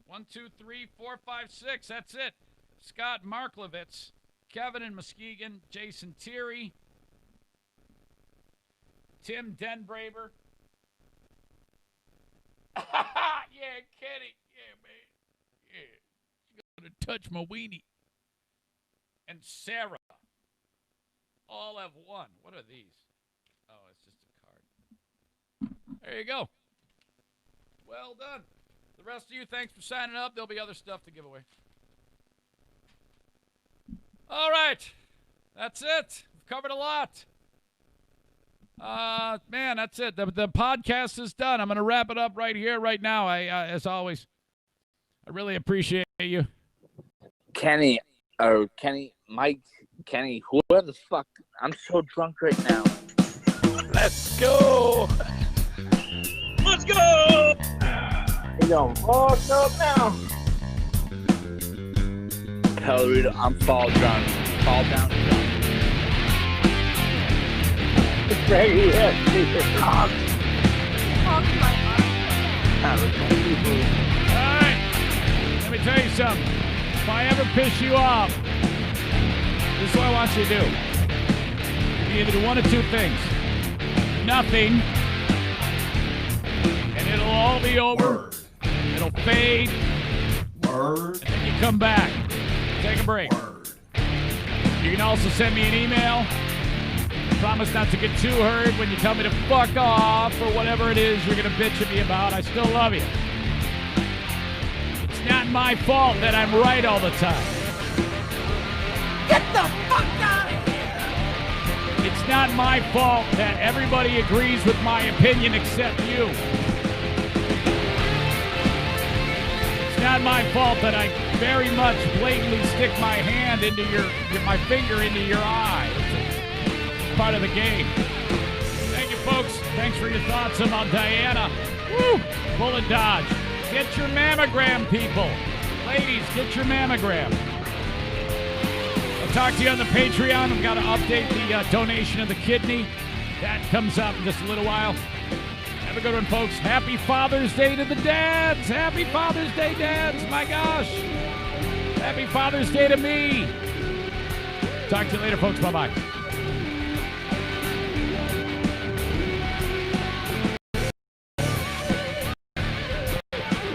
S1: 1, 2, 3, 4, 5, 6. That's it. Scott Marklowitz, Kevin in Muskegon, Jason Thierry, Tim Denbraver. Yeah, Kenny. Yeah, man. Yeah. She's going to touch my weenie. And Sarah. All have one. What are these? Oh, it's just a card. There you go. Well done. The rest of you, thanks for signing up. There'll be other stuff to give away. All right. That's it. We've covered a lot. Man, that's it. The podcast is done. I'm going to wrap it up right here, right now. As always, I really appreciate you.
S10: Kenny, Mike, Kenny, whoever the fuck. I'm so drunk right now.
S1: Let's go.
S10: Let's go. You know, fucked up now. Tell Rita I'm fall down drunk. Ready, yes,
S1: All right. Let me tell you something. If I ever piss you off, this is what I want you to do. You either do one of two things. Nothing. And it'll all be over. Word. It'll fade. Word. And then you come back. Take a break. Word. You can also send me an email. Promise not to get too hurt when you tell me to fuck off or whatever it is you're going to bitch at me about. I still love you. It's not my fault that I'm right all the time.
S11: Get the fuck out of here!
S1: It's not my fault that everybody agrees with my opinion except you. It's not my fault that I very much blatantly stick my hand into my finger into your eye. It's part of the game. Thank you, folks. Thanks for your thoughts about Diana. Woo! Pull and dodge. Get your mammogram, people. Ladies, get your mammogram. I'll talk to you on the Patreon. I've got to update the donation of the kidney. That comes up in just a little while. Have a good one, folks. Happy Father's Day to the dads. Happy Father's Day, dads. My gosh. Happy Father's Day to me. Talk to you later, folks. Bye-bye.